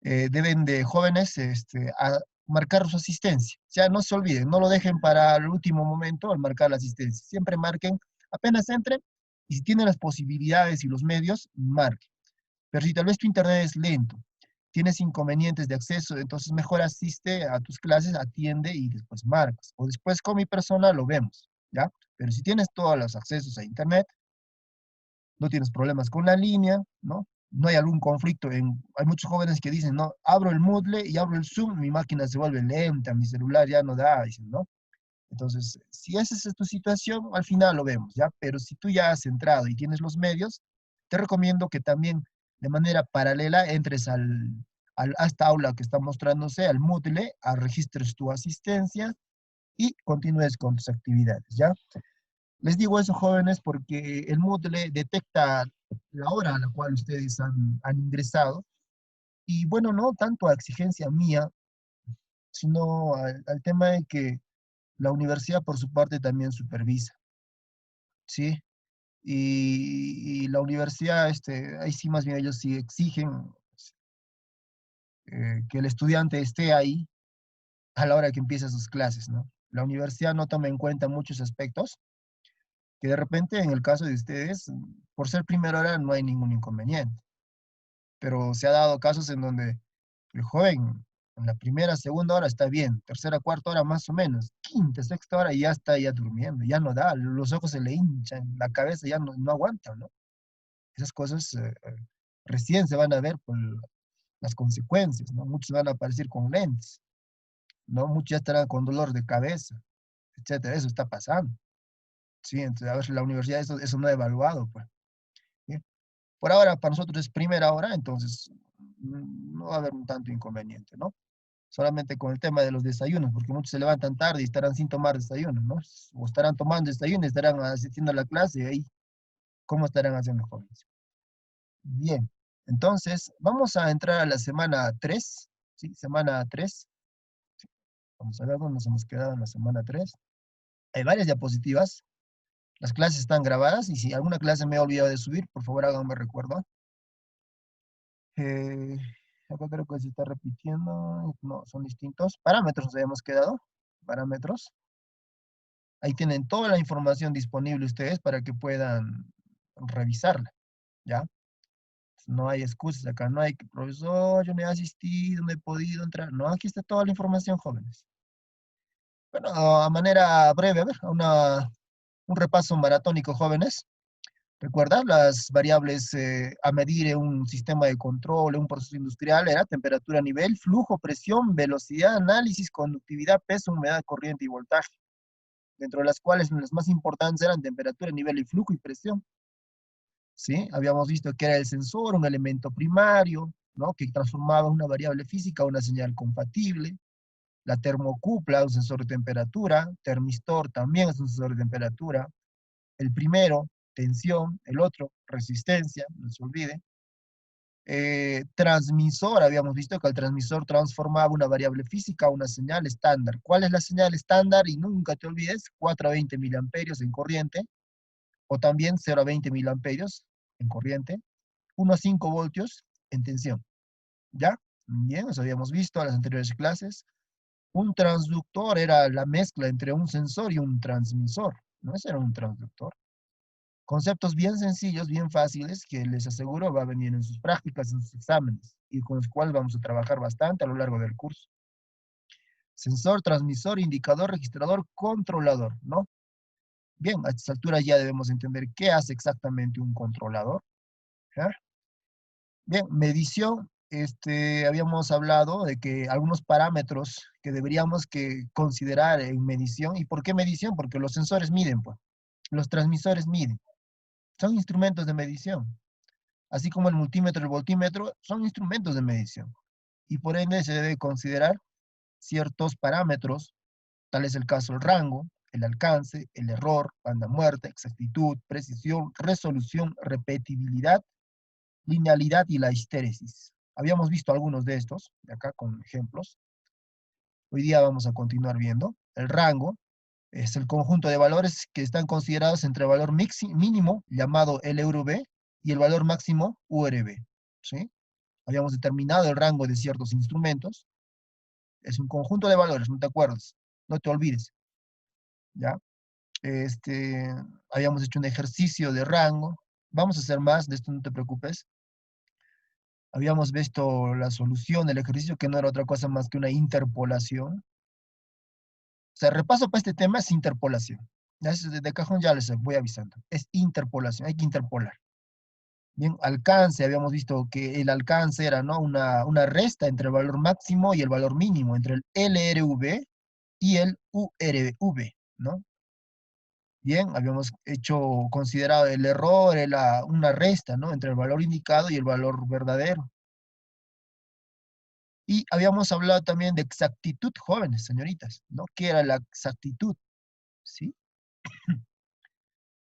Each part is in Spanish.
deben de jóvenes marcar su asistencia. O sea, no se olviden, no lo dejen para el último momento al marcar la asistencia. Siempre marquen apenas entren y si tienen las posibilidades y los medios, marquen. Pero si tal vez tu internet es lento, tienes inconvenientes de acceso, entonces mejor asiste a tus clases, atiende y después marcas. O después con mi persona lo vemos, ¿ya? Pero si tienes todos los accesos a internet, no tienes problemas con la línea, ¿no? No hay algún conflicto. Hay muchos jóvenes que dicen, no, abro el Moodle y abro el Zoom, mi máquina se vuelve lenta, mi celular ya no da, dicen, ¿no? Entonces, si esa es tu situación, al final lo vemos, ¿ya? Pero si tú ya has entrado y tienes los medios, te recomiendo que también de manera paralela entres a esta aula que está mostrándose, al Moodle, registres tu asistencia y continúes con tus actividades, ¿ya? Les digo eso, jóvenes, porque el Moodle detecta la hora a la cual ustedes han ingresado y bueno, no tanto a exigencia mía, sino al tema de que la universidad por su parte también supervisa, ¿sí? Y la universidad, ahí sí más bien ellos sí exigen que el estudiante esté ahí a la hora que empieza sus clases, ¿no? La universidad no toma en cuenta muchos aspectos que de repente en el caso de ustedes, por ser primera hora no hay ningún inconveniente, pero se ha dado casos en donde el joven en la primera, segunda hora está bien, tercera, cuarta hora más o menos, quinta, sexta hora y ya está ya durmiendo, ya no da, los ojos se le hinchan, la cabeza ya no aguanta, ¿no? Esas cosas recién se van a ver por las consecuencias, ¿no? Muchos van a aparecer con lentes, ¿no? Muchos ya estarán con dolor de cabeza, etcétera. Eso está pasando, ¿sí? Entonces, a ver, la universidad eso no ha evaluado, pues. ¿Sí? Por ahora, para nosotros es primera hora, entonces no va a haber un tanto inconveniente, ¿no? Solamente con el tema de los desayunos, porque muchos se levantan tarde y estarán sin tomar desayuno, ¿no? O estarán tomando desayuno y estarán asistiendo a la clase y ahí, ¿cómo estarán haciendo jóvenes? Bien, entonces vamos a entrar a la semana 3, ¿sí? Semana 3. Vamos a ver dónde nos hemos quedado en la semana 3. Hay varias diapositivas, las clases están grabadas y si alguna clase me he olvidado de subir, por favor háganme recuerdo. Eh, Acá creo que se está repitiendo, no, son distintos. Parámetros nos habíamos quedado, parámetros. Ahí tienen toda la información disponible ustedes para que puedan revisarla, ¿ya? No hay excusas acá, no hay que, profesor, yo no he asistido, no he podido entrar. No, aquí está toda la información, jóvenes. Bueno, a manera breve, a ver, un repaso maratónico, jóvenes. ¿Recuerdan las variables a medir en un sistema de control, en un proceso industrial? Era temperatura, nivel, flujo, presión, velocidad, análisis, conductividad, peso, humedad, corriente y voltaje, dentro de las cuales las más importantes eran temperatura, nivel y flujo y presión. ¿Sí? Habíamos visto que era el sensor, un elemento primario, ¿no? Que transformaba una variable física a una señal compatible. La termocupla, un sensor de temperatura. Termistor también es un sensor de temperatura. El primero, tensión. El otro, resistencia, no se olvide. Transmisor, habíamos visto que el transmisor transformaba una variable física a una señal estándar. ¿Cuál es la señal estándar? Y nunca te olvides, 4 a 20 miliamperios en corriente, o también 0 a 20 miliamperios en corriente, 1 a 5 voltios en tensión. ¿Ya? Bien, eso habíamos visto en las anteriores clases. Un transductor era la mezcla entre un sensor y un transmisor. No, ese era un transductor. Conceptos bien sencillos, bien fáciles, que les aseguro va a venir en sus prácticas, en sus exámenes, y con los cuales vamos a trabajar bastante a lo largo del curso. Sensor, transmisor, indicador, registrador, controlador, ¿no? Bien, a estas alturas ya debemos entender qué hace exactamente un controlador. ¿Ya? Bien, medición, habíamos hablado de que algunos parámetros que deberíamos que considerar en medición. ¿Y por qué medición? Porque los sensores miden, pues. Los transmisores miden. Son instrumentos de medición. Así como el multímetro y el voltímetro son instrumentos de medición. Y por ende se debe considerar ciertos parámetros, tal es el caso el rango, el alcance, el error, banda muerta, exactitud, precisión, resolución, repetibilidad, linealidad y la histéresis. Habíamos visto algunos de estos, de acá con ejemplos. Hoy día vamos a continuar viendo. El rango es el conjunto de valores que están considerados entre el valor mínimo, llamado LRV, y el valor máximo URV. ¿Sí? habíamos determinado el rango de ciertos instrumentos. Es un conjunto de valores, no te acuerdas, no te olvides, ¿ya? Este, habíamos hecho un ejercicio de rango. Vamos a hacer más, de esto no te preocupes. Habíamos visto la solución del ejercicio, que no era otra cosa más que una interpolación. O sea, repaso para este tema es interpolación. Ya de cajón ya les voy avisando. Es interpolación, hay que interpolar. Bien, alcance, habíamos visto que el alcance era, ¿no?, una resta entre el valor máximo y el valor mínimo, entre el LRV y el URV, ¿no? Bien, habíamos considerado el error, era una resta, ¿no?, entre el valor indicado y el valor verdadero. Y habíamos hablado también de exactitud, jóvenes, señoritas, ¿no? ¿Qué era la exactitud? ¿Sí?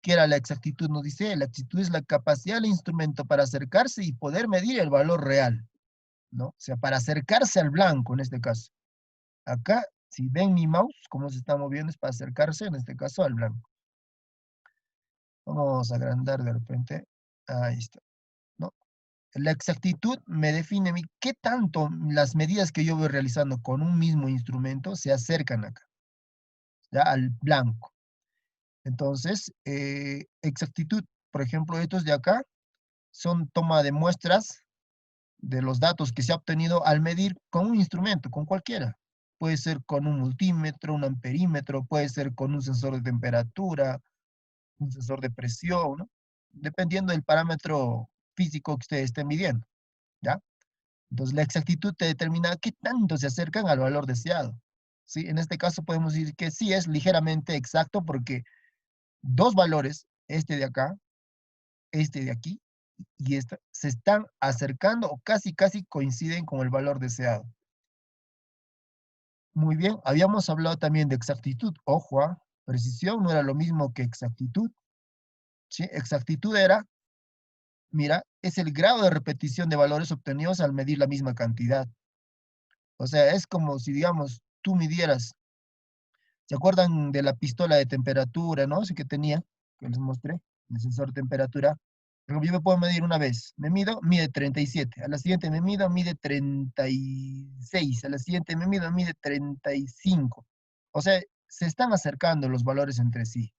¿Qué era la exactitud? Nos dice, la exactitud es la capacidad del instrumento para acercarse y poder medir el valor real, ¿no? O sea, para acercarse al blanco, en este caso. Acá, si ven mi mouse, cómo se está moviendo, es para acercarse, en este caso, al blanco. Vamos a agrandar de repente. Ahí está, ¿no? La exactitud me define a mí qué tanto las medidas que yo voy realizando con un mismo instrumento se acercan acá, ya, al blanco. Entonces, exactitud, por ejemplo, estos de acá son toma de muestras de los datos que se ha obtenido al medir con un instrumento, con cualquiera. Puede ser con un multímetro, un amperímetro, puede ser con un sensor de temperatura, un sensor de presión, ¿no? Dependiendo del parámetro físico que ustedes estén midiendo, ¿ya? Entonces, la exactitud te determina qué tanto se acercan al valor deseado. ¿Sí? En este caso podemos decir que sí es ligeramente exacto porque dos valores, este de acá, este de aquí y esta, se están acercando o casi coinciden con el valor deseado. Muy bien, habíamos hablado también de exactitud. Ojo, precisión no era lo mismo que exactitud. ¿Sí? Exactitud era, mira, es el grado de repetición de valores obtenidos al medir la misma cantidad. O sea, es como si, digamos, tú midieras, ¿se acuerdan de la pistola de temperatura, no? Sí que tenía, que les mostré, el sensor de temperatura. Por ejemplo, yo me puedo medir una vez, me mido, mide 37, a la siguiente me mido, mide 36, a la siguiente me mido, mide 35. O sea, se están acercando los valores entre sí.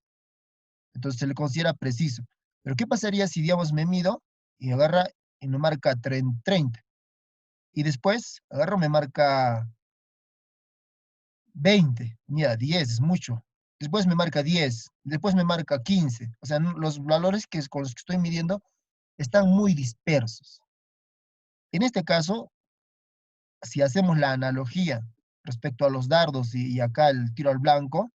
Entonces se le considera preciso. Pero ¿qué pasaría si, digamos, me mido y agarra y me marca 30? Y después agarro, me marca 20, mira, 10 es mucho. Después me marca 10, después me marca 15. O sea, los valores con los que estoy midiendo están muy dispersos. En este caso, si hacemos la analogía respecto a los dardos y acá el tiro al blanco,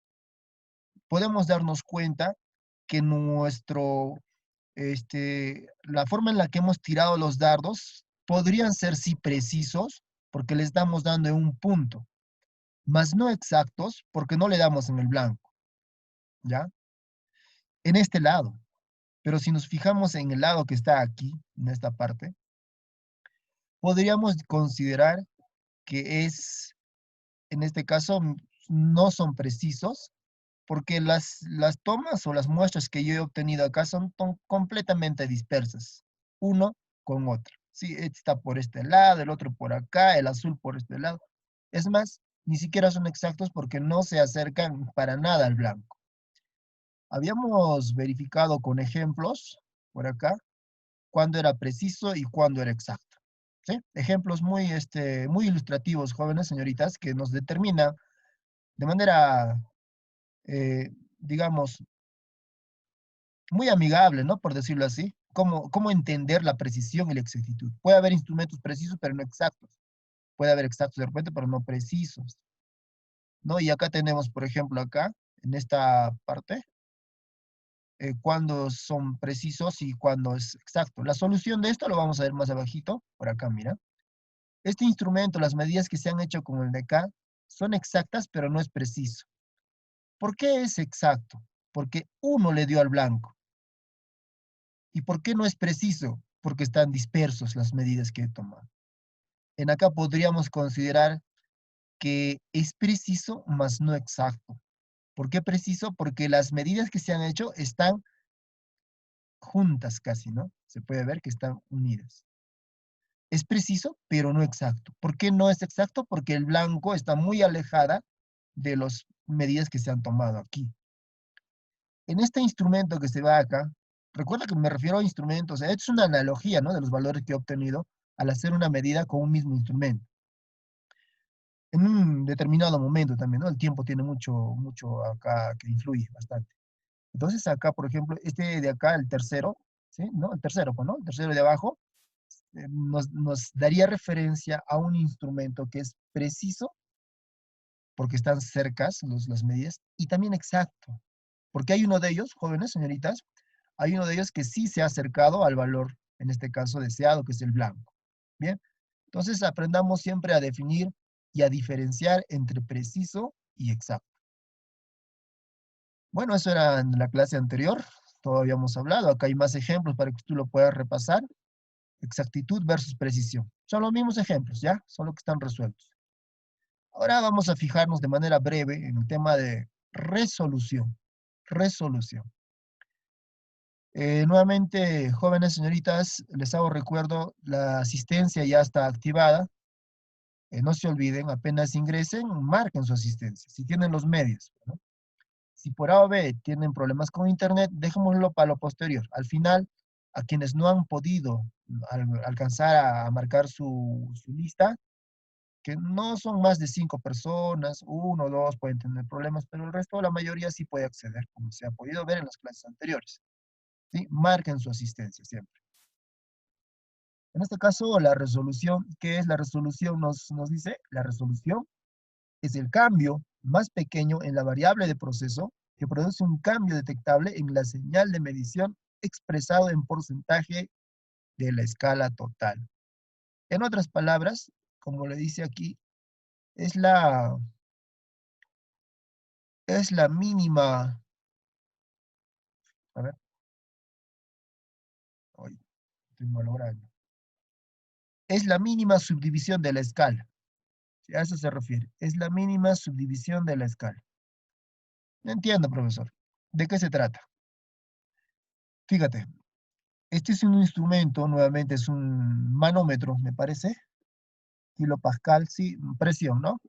podemos darnos cuenta que la forma en la que hemos tirado los dardos podrían ser sí precisos porque le estamos dando en un punto, mas no exactos porque no le damos en el blanco, ¿ya? En este lado. Pero si nos fijamos en el lado que está aquí, en esta parte, podríamos considerar que en este caso, no son precisos, porque las tomas o las muestras que yo he obtenido acá son completamente dispersas, uno con otro. Sí, este está por este lado, el otro por acá, el azul por este lado. Es más, ni siquiera son exactos porque no se acercan para nada al blanco. Habíamos verificado con ejemplos por acá cuándo era preciso y cuándo era exacto. ¿Sí? Ejemplos muy ilustrativos, jóvenes señoritas, que nos determina de manera, digamos, muy amigable, ¿no? Por decirlo así, cómo entender la precisión y la exactitud. Puede haber instrumentos precisos, pero no exactos. Puede haber exactos de repente, pero no precisos, ¿no? Y acá tenemos, por ejemplo, acá, en esta parte, cuándo son precisos y cuándo es exacto. La solución de esto lo vamos a ver más abajito, por acá, mira. Este instrumento, las medidas que se han hecho con el de acá, son exactas, pero no es preciso. ¿Por qué es exacto? Porque uno le dio al blanco. ¿Y por qué no es preciso? Porque están dispersos las medidas que he tomado. En acá podríamos considerar que es preciso, mas no exacto. ¿Por qué preciso? Porque las medidas que se han hecho están juntas casi, ¿no? Se puede ver que están unidas. Es preciso, pero no exacto. ¿Por qué no es exacto? Porque el blanco está muy alejada de las medidas que se han tomado aquí. En este instrumento que se va acá, recuerda que me refiero a instrumentos, es una analogía, ¿no?, de los valores que he obtenido al hacer una medida con un mismo instrumento. En un determinado momento también, ¿no? El tiempo tiene mucho acá que influye bastante. Entonces acá, por ejemplo, este de acá, el tercero, ¿sí? ¿No? El tercero, pues, ¿no? El tercero de abajo, nos daría referencia a un instrumento que es preciso, porque están cercas las medidas, y también exacto, porque hay uno de ellos, jóvenes, señoritas, hay uno de ellos que sí se ha acercado al valor, en este caso deseado, que es el blanco. Bien, entonces aprendamos siempre a definir y a diferenciar entre preciso y exacto. Bueno, eso era en la clase anterior, todo habíamos hablado, acá hay más ejemplos para que tú lo puedas repasar. Exactitud versus precisión. Son los mismos ejemplos, ¿ya? Solo que están resueltos. Ahora vamos a fijarnos de manera breve en el tema de resolución. Resolución. Nuevamente, jóvenes señoritas, les hago recuerdo, la asistencia ya está activada. No se olviden, apenas ingresen, marquen su asistencia, si tienen los medios, ¿no? Si por A o B tienen problemas con internet, dejémoslo para lo posterior. Al final, a quienes no han podido alcanzar a marcar su lista, que no son más de 5 personas, uno o dos pueden tener problemas, pero el resto, la mayoría sí puede acceder, como se ha podido ver en las clases anteriores. ¿Sí? Marquen su asistencia siempre. En este caso, la resolución, ¿qué es la resolución? Nos dice, la resolución es el cambio más pequeño en la variable de proceso que produce un cambio detectable en la señal de medición expresado en porcentaje de la escala total. En otras palabras, como le dice aquí, es la mínima, a ver, hoy estoy malogrando, es la mínima subdivisión de la escala. ¿Sí? A eso se refiere, es la mínima subdivisión de la escala. No entiendo, profesor. ¿De qué se trata? Fíjate, este es un instrumento, nuevamente es un manómetro, me parece, kilopascal, sí, presión, ¿no?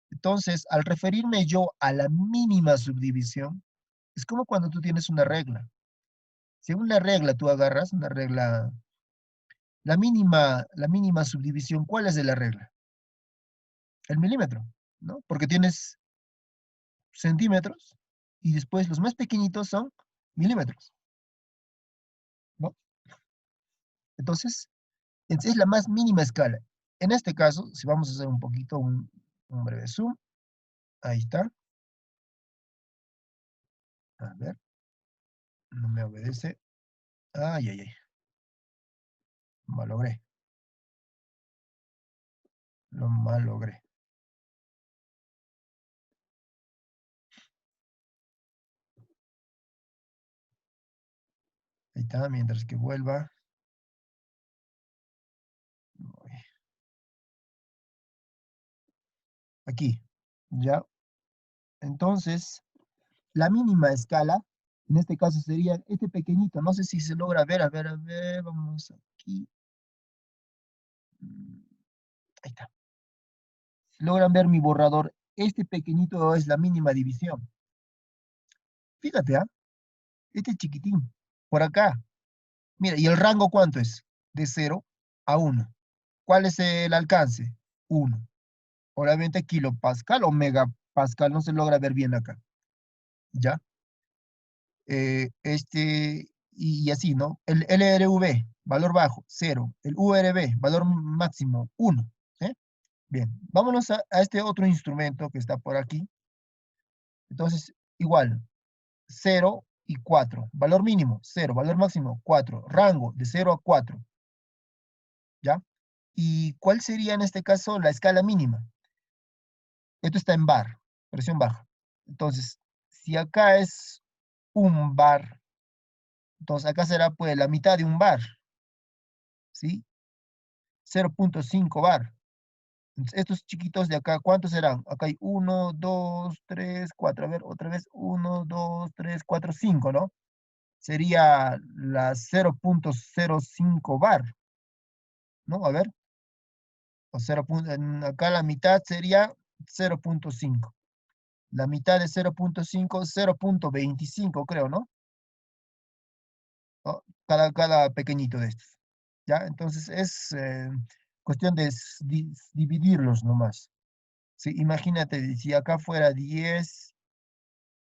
Entonces, al referirme yo a la mínima subdivisión, es como cuando tú tienes una regla. Si una regla tú agarras, una regla, la mínima subdivisión, ¿cuál es de la regla? El milímetro, ¿no? Porque tienes centímetros y después los más pequeñitos son milímetros, ¿no? Entonces, es la más mínima escala. En este caso, si vamos a hacer un poquito, un breve zoom, ahí está. A ver, no me obedece. Ay, ay, ay. Malogré. Lo malogré. Ahí está, mientras que vuelva. Aquí. Ya. Entonces, la mínima escala, en este caso sería este pequeñito. No sé si se logra ver. A ver. Vamos aquí. Ahí está. Si logran ver mi borrador, este pequeñito es la mínima división. Fíjate, ¿ah? Este chiquitín. Por acá. Mira, ¿y el rango cuánto es? De 0 a 1. ¿Cuál es el alcance? 1. Obviamente kilopascal o megapascal no se logra ver bien acá. ¿Ya? Y así, ¿no? El LRV, valor bajo, 0. El URV, valor máximo, 1. ¿Sí? Bien, vámonos a este otro instrumento que está por aquí. Entonces, igual, 0 y 4. Valor mínimo, 0. Valor máximo, 4. Rango, de 0 a 4. ¿Ya? ¿Y cuál sería en este caso la escala mínima? Esto está en bar, presión baja. Entonces, si acá es un bar, entonces acá será pues la mitad de un bar, ¿sí? 0.5 bar. Entonces, estos chiquitos de acá, ¿cuántos serán? Acá hay 1, 2, 3, 4. A ver, otra vez, 1, 2, 3, 4, 5, ¿no? Sería la 0.05 bar. ¿no? A ver, o 0. Acá la mitad sería 0.5. La mitad de 0.5, 0.25, creo, ¿no? ¿No? Cada pequeñito de estos. ¿Ya? Entonces es cuestión de dividirlos nomás. Sí, imagínate, si acá fuera 10,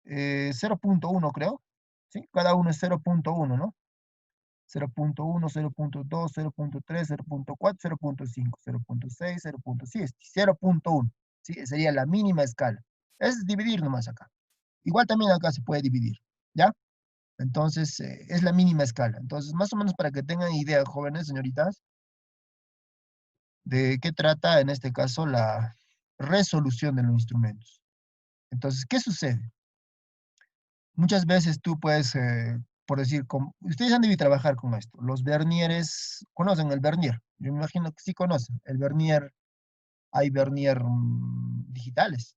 0.1 creo. ¿Sí? Cada uno es 0.1, ¿no? 0.1, 0.2, 0.3, 0.4, 0.5, 0.6, 0.6, 0.1. ¿Sí? Sería la mínima escala. Es dividir nomás acá. Igual también acá se puede dividir. ¿Ya? Entonces, es la mínima escala. Entonces, más o menos para que tengan idea, jóvenes, señoritas, de qué trata en este caso la resolución de los instrumentos. Entonces, ¿qué sucede? Muchas veces tú puedes, por decir, ustedes han debido trabajar con esto. Los vernieres, ¿conocen el vernier? Yo me imagino que sí conocen. El vernier, hay vernier digitales,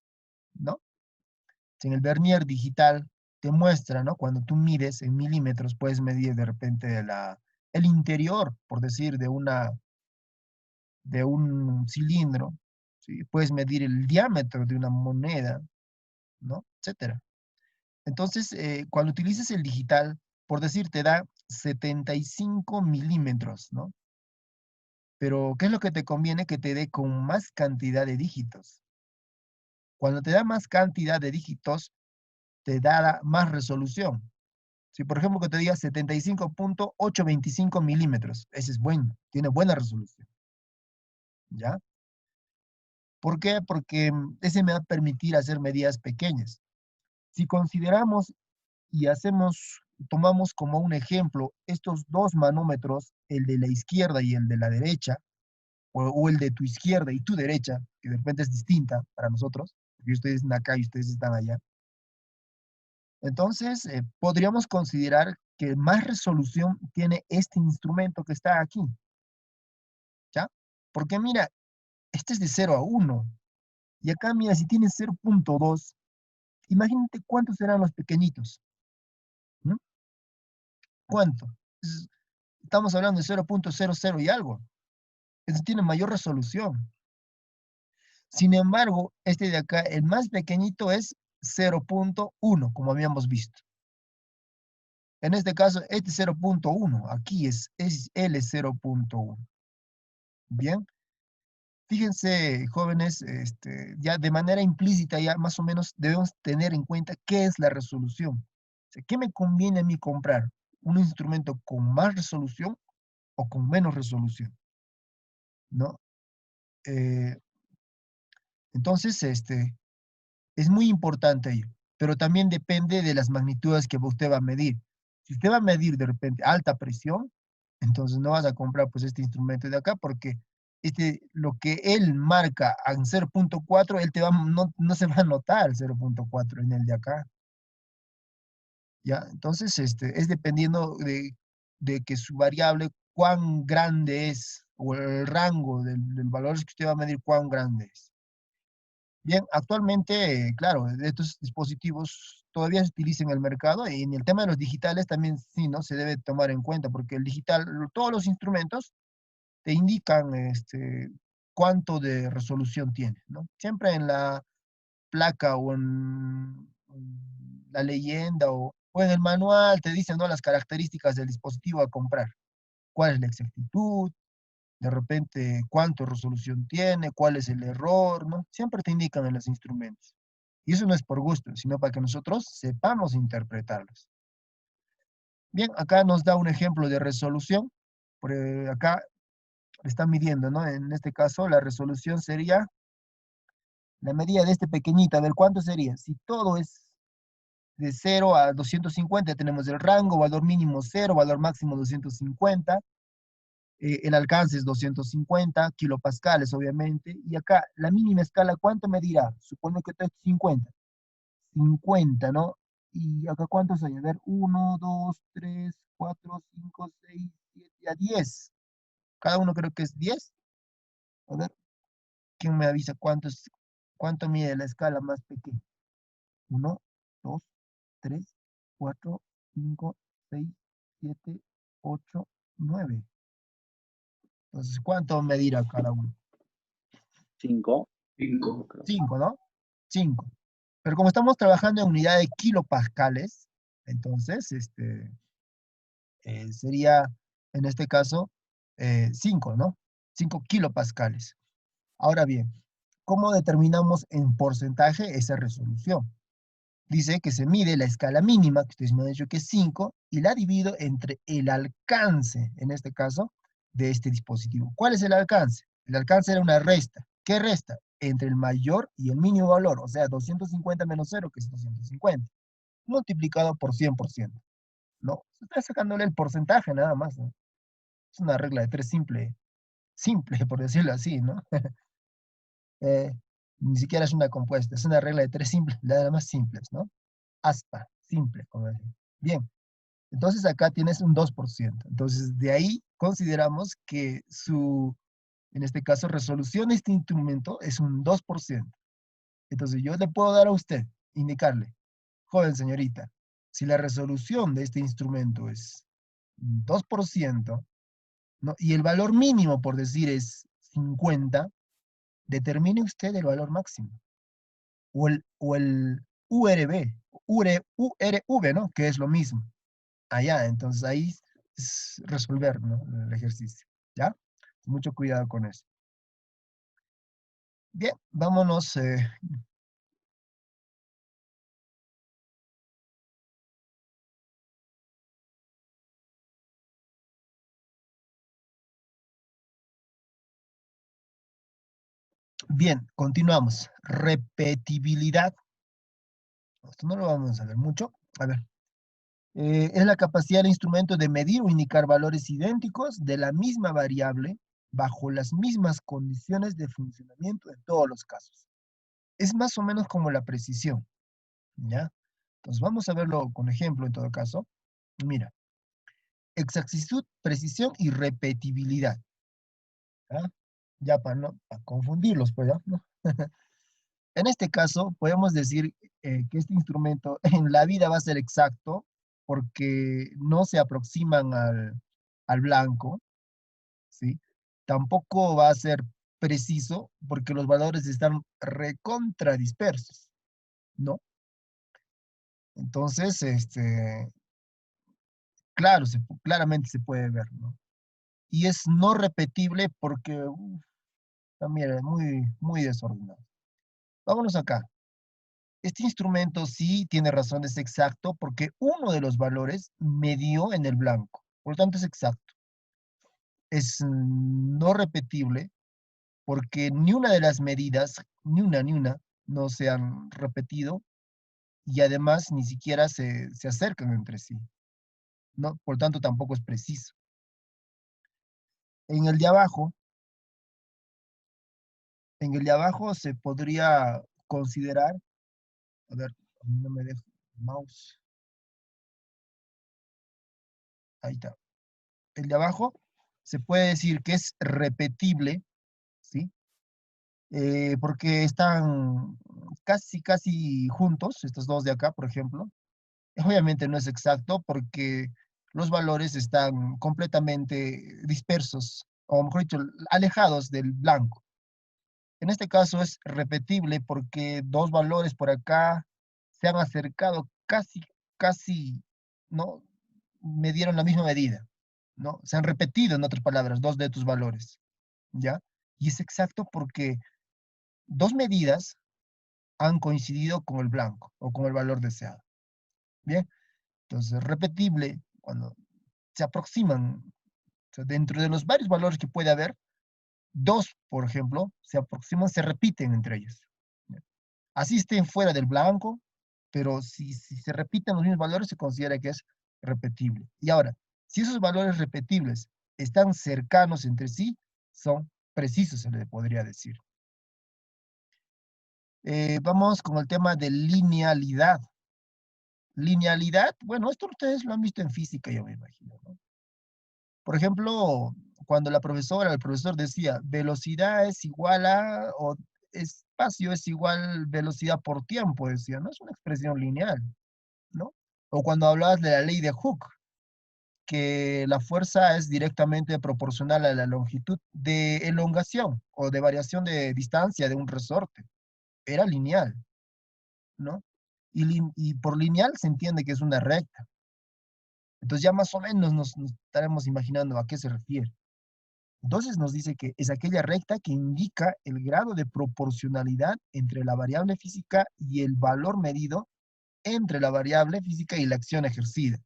¿no? En el vernier digital te muestra, ¿no? Cuando tú mides en milímetros, puedes medir de repente el interior, por decir, de un cilindro, ¿sí? Puedes medir el diámetro de una moneda, ¿no? Etcétera. Entonces, cuando utilizas el digital, por decir, te da 75 milímetros, ¿no? Pero, ¿qué es lo que te conviene? Que te dé con más cantidad de dígitos. Cuando te da más cantidad de dígitos, te da más resolución. Si, por ejemplo, que te diga 75.825 milímetros, ese es bueno, tiene buena resolución, ¿ya? ¿Por qué? Porque ese me va a permitir hacer medidas pequeñas. Si consideramos y tomamos como un ejemplo estos dos manómetros, el de la izquierda y el de la derecha, o el de tu izquierda y tu derecha, que de repente es distinta para nosotros, porque ustedes están acá y ustedes están allá. Entonces, podríamos considerar que más resolución tiene este instrumento que está aquí, ¿ya? Porque mira, este es de 0 a 1, y acá mira, si tiene 0.2, imagínate cuántos serán los pequeñitos, ¿no? ¿Cuánto? Estamos hablando de 0.00 y algo. Ese tiene mayor resolución. Sin embargo, este de acá, el más pequeñito es 0.1, como habíamos visto. En este caso, este 0.1, aquí él es 0.1. Bien, fíjense, jóvenes, ya de manera implícita, ya más o menos debemos tener en cuenta qué es la resolución. O sea, ¿qué me conviene a mí comprar? ¿Un instrumento con más resolución o con menos resolución? ¿No? Eh, entonces, es muy importante ello, pero también depende de las magnitudes que usted va a medir. Si usted va a medir de repente alta presión, entonces no vas a comprar pues este instrumento de acá porque lo que él marca en 0.4, no se va a notar el 0.4 en el de acá. ¿Ya? Entonces, es dependiendo de que su variable, cuán grande es, o el rango del valor que usted va a medir, cuán grande es. Bien, actualmente, claro, estos dispositivos todavía se utilizan en el mercado y en el tema de los digitales también sí, ¿no? Se debe tomar en cuenta porque el digital, todos los instrumentos te indican cuánto de resolución tiene, ¿no? Siempre en la placa o en la leyenda o en el manual te dicen, ¿no? Las características del dispositivo a comprar. ¿Cuál es la exactitud? De repente cuánto resolución tiene, cuál es el error, ¿no? Siempre te indican en los instrumentos. Y eso no es por gusto, sino para que nosotros sepamos interpretarlos. Bien, acá nos da un ejemplo de resolución. Acá está midiendo, ¿no? En este caso, la resolución sería la medida de este pequeñito. A ver, ¿cuánto sería? Si todo es de 0 a 250, tenemos el rango, valor mínimo 0, valor máximo 250. El alcance es 250 kilopascales, obviamente, y acá la mínima escala, ¿cuánto medirá? Supongo que esto es 50. 50, ¿no? Y acá, ¿cuántos hay? A ver, 1, 2, 3, 4, 5, 6, 7, a 10. Cada uno creo que es 10. A ver, ¿quién me avisa cuánto mide la escala más pequeña? 1, 2, 3, 4, 5, 6, 7, 8, 9. Entonces, ¿cuánto medirá cada uno? 5. 5. 5, ¿no? 5. Pero como estamos trabajando en unidad de kilopascales, entonces sería, en este caso, 5, ¿no? 5 kilopascales. Ahora bien, ¿cómo determinamos en porcentaje esa resolución? Dice que se mide la escala mínima, que ustedes me han dicho que es 5, y la divido entre el alcance, en este caso, de este dispositivo. ¿Cuál es el alcance? El alcance era una resta. ¿Qué resta? Entre el mayor y el mínimo valor, o sea, 250 menos 0, que es 250, multiplicado por 100%. ¿No? Se está sacándole el porcentaje nada más, ¿no? Es una regla de tres simple, simple, por decirlo así, ¿no? Eh, Ni siquiera es una compuesta, es una regla de tres simples, nada más simples, ¿no? Aspa, simple, como decir. Bien, entonces acá tienes un 2%. Entonces de ahí consideramos que en este caso, resolución de este instrumento es un 2%. Entonces yo le puedo dar a usted, indicarle, joven señorita, si la resolución de este instrumento es 2%, ¿no? Y el valor mínimo, por decir, es 50, determine usted el valor máximo. O el URV, URV, ¿no? Que es lo mismo. Allá, entonces ahí es resolver, ¿no? El ejercicio, ¿ya? Mucho cuidado con eso. Bien, vámonos. Bien, continuamos. Repetibilidad. Esto no lo vamos a ver mucho. A ver. Es la capacidad del instrumento de medir o indicar valores idénticos de la misma variable bajo las mismas condiciones de funcionamiento en todos los casos. Es más o menos como la precisión, ¿ya? Entonces vamos a verlo con ejemplo en todo caso. Mira, exactitud, precisión y repetibilidad. ¿Ya? Ya para no para confundirlos, pues, ¿ya? ¿No? En este caso, podemos decir que este instrumento en la vida va a ser exacto porque no se aproximan al blanco, ¿sí? Tampoco va a ser preciso porque los valores están recontra dispersos, ¿no? Entonces, claro, claramente se puede ver, ¿no? Y es no repetible porque también es muy, muy desordenado. Vámonos acá. Este instrumento sí tiene razón, es exacto, porque uno de los valores me dio en el blanco. Por lo tanto, es exacto. Es no repetible, porque ni una de las medidas, ni una, no se han repetido y además ni siquiera se acercan entre sí. ¿No? Por lo tanto, tampoco es preciso. En el de abajo, en el de abajo se podría considerar, a ver, no me dejo el mouse. Ahí está. El de abajo se puede decir que es repetible, ¿sí? Porque están casi, casi juntos, estos dos de acá, por ejemplo. Obviamente no es exacto porque los valores están completamente dispersos, o mejor dicho, alejados del blanco. En este caso es repetible porque dos valores por acá se han acercado casi, casi, ¿no? Me dieron la misma medida, ¿no? Se han repetido, en otras palabras, dos de tus valores, ¿ya? Y es exacto porque dos medidas han coincidido con el blanco o con el valor deseado. Bien, entonces repetible cuando se aproximan, o sea, dentro de los varios valores que puede haber, dos, por ejemplo, se aproximan, se repiten entre ellos. ¿Ya? Así estén fuera del blanco, pero si se repiten los mismos valores, se considera que es repetible. Y ahora, si esos valores repetibles están cercanos entre sí, son precisos, se le podría decir. Vamos con el tema de linealidad. Linealidad, bueno, esto ustedes lo han visto en física, yo me imagino, ¿no? Por ejemplo, cuando la profesora, el profesor decía, velocidad es igual a, o espacio es igual velocidad por tiempo, decía, no es una expresión lineal, ¿no? O cuando hablabas de la ley de Hooke, que la fuerza es directamente proporcional a la longitud de elongación o de variación de distancia de un resorte. Era lineal, ¿no? Y por lineal se entiende que es una recta. Entonces ya más o menos nos estaremos imaginando a qué se refiere. Entonces nos dice que es aquella recta que indica el grado de proporcionalidad entre la variable física y el valor medido entre la variable física y la acción ejercida.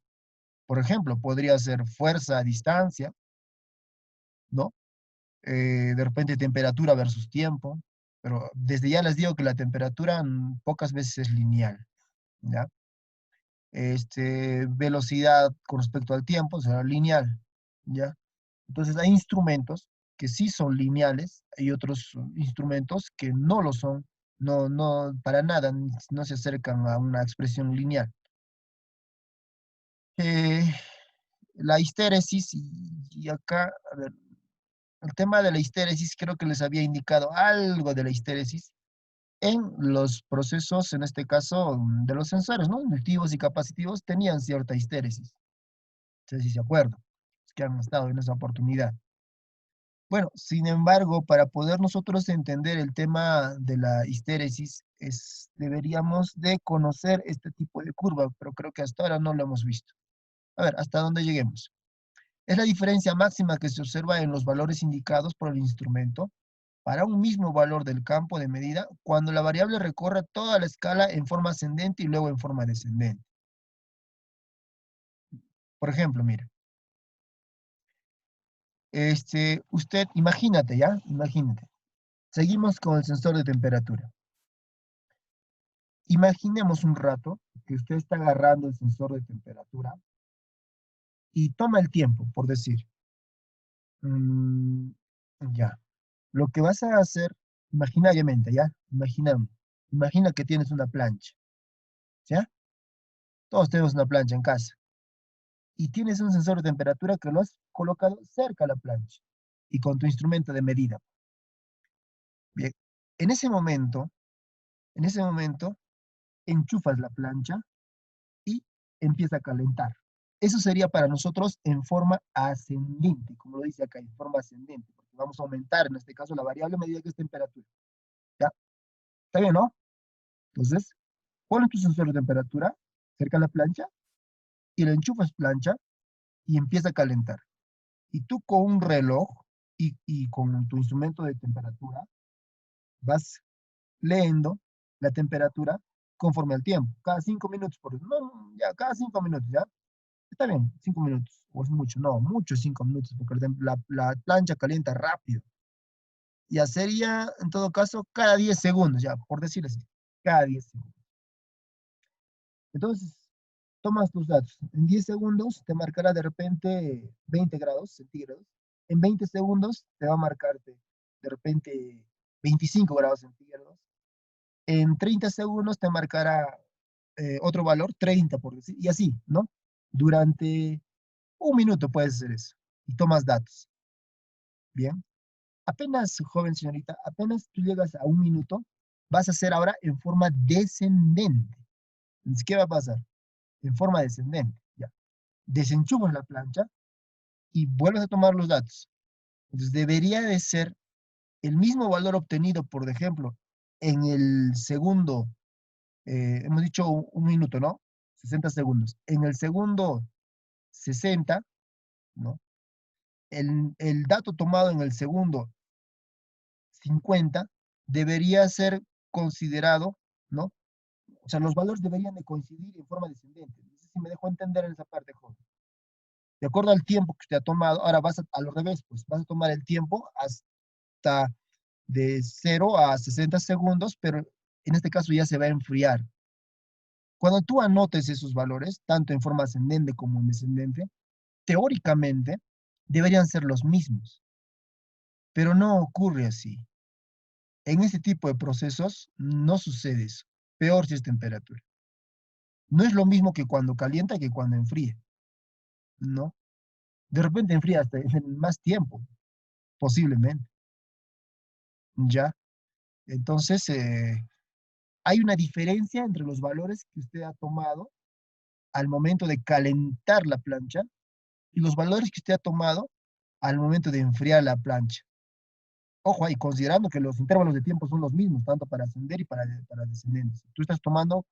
Por ejemplo, podría ser fuerza a distancia, ¿no? De repente temperatura versus tiempo, pero desde ya les digo que la temperatura pocas veces es lineal, ¿ya? Velocidad con respecto al tiempo será lineal, ¿ya? Entonces hay instrumentos que sí son lineales, hay otros instrumentos que no lo son, no, para nada, no se acercan a una expresión lineal. Eh, la histéresis, y acá, a ver, el tema de la histéresis, creo que les había indicado algo de la histéresis en los procesos, en este caso, de los sensores, ¿no? Inductivos y capacitivos tenían cierta histéresis. No sé si se acuerdan, es que han estado en esa oportunidad. Bueno, sin embargo, para poder nosotros entender el tema de la histéresis, deberíamos de conocer este tipo de curva, pero creo que hasta ahora no lo hemos visto. A ver, ¿hasta dónde lleguemos? Es la diferencia máxima que se observa en los valores indicados por el instrumento para un mismo valor del campo de medida cuando la variable recorre toda la escala en forma ascendente y luego en forma descendente. Por ejemplo, mira, usted, imagínate, ¿ya? Imagínate. Seguimos con el sensor de temperatura. Imaginemos un rato que usted está agarrando el sensor de temperatura y toma el tiempo, por decir. mm, ya. Lo que vas a hacer, imaginariamente, ¿ya? Imagina que tienes una plancha, ¿ya? Todos tenemos una plancha en casa. Y tienes un sensor de temperatura que lo has colocado cerca a la plancha y con tu instrumento de medida. Bien, en ese momento, en ese momento, enchufas la plancha y empieza a calentar. Eso sería para nosotros en forma ascendente, como lo dice acá, en forma ascendente, porque vamos a aumentar en este caso la variable a medida que es temperatura. ¿Ya? ¿Está bien, no? Entonces, pones tu sensor de temperatura cerca de la plancha y le enchufas plancha y empieza a calentar. Y tú con un reloj y con tu instrumento de temperatura vas leyendo la temperatura conforme al tiempo. Cada 5 minutos, no, ya, cada 5 minutos, ¿ya? Está bien, 5 minutos, o es mucho, no, mucho 5 minutos, porque la plancha calienta rápido. Ya sería, en todo caso, cada 10 segundos, ya, por decir así, cada 10 segundos. Entonces, tomas tus datos. En 10 segundos te marcará de repente 20 grados centígrados. En 20 segundos te va a marcarte de repente 25 grados centígrados. En 30 segundos te marcará otro valor, 30 por decir, y así, ¿no? Durante un minuto puedes hacer eso y tomas datos. Bien. Apenas, joven señorita, apenas tú llegas a un minuto, vas a hacer ahora en forma descendente. Entonces, ¿qué va a pasar? En forma descendente. Ya. Desenchufas la plancha y vuelves a tomar los datos. Entonces, debería de ser el mismo valor obtenido, por ejemplo, en el segundo, hemos dicho un minuto, ¿no? 60 segundos. En el segundo 60, ¿no? El dato tomado en el segundo 50 debería ser considerado, ¿no? O sea, los valores deberían de coincidir en forma descendente. No sé si me dejó entender en esa parte, joven. De acuerdo al tiempo que usted ha tomado, ahora vas a lo revés, pues vas a tomar el tiempo hasta de 0 a 60 segundos, pero en este caso ya se va a enfriar. Cuando tú anotes esos valores, tanto en forma ascendente como en descendente, teóricamente deberían ser los mismos, pero no ocurre así. En este tipo de procesos no sucede eso. Peor si es temperatura. No es lo mismo que cuando calienta que cuando enfríe, ¿no? De repente enfría hasta en más tiempo, posiblemente, ¿ya? Entonces, hay una diferencia entre los valores que usted ha tomado al momento de calentar la plancha y los valores que usted ha tomado al momento de enfriar la plancha. Ojo ahí, considerando que los intervalos de tiempo son los mismos, tanto para ascender y para descendentes. Tú estás tomando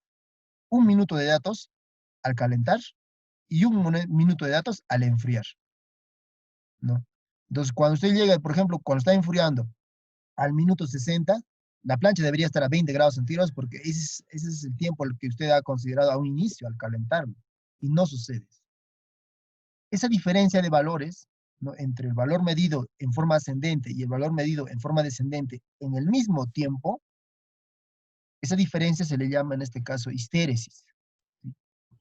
1 minuto de datos al calentar y 1 minuto de datos al enfriar, ¿no? Entonces, cuando usted llega, por ejemplo, cuando está enfriando al minuto 60, la plancha debería estar a 20 grados centígrados porque ese es el tiempo al que usted ha considerado a un inicio, al calentarlo, y no sucede. Esa diferencia de valores, ¿no?, entre el valor medido en forma ascendente y el valor medido en forma descendente en el mismo tiempo, esa diferencia se le llama en este caso histéresis, ¿sí?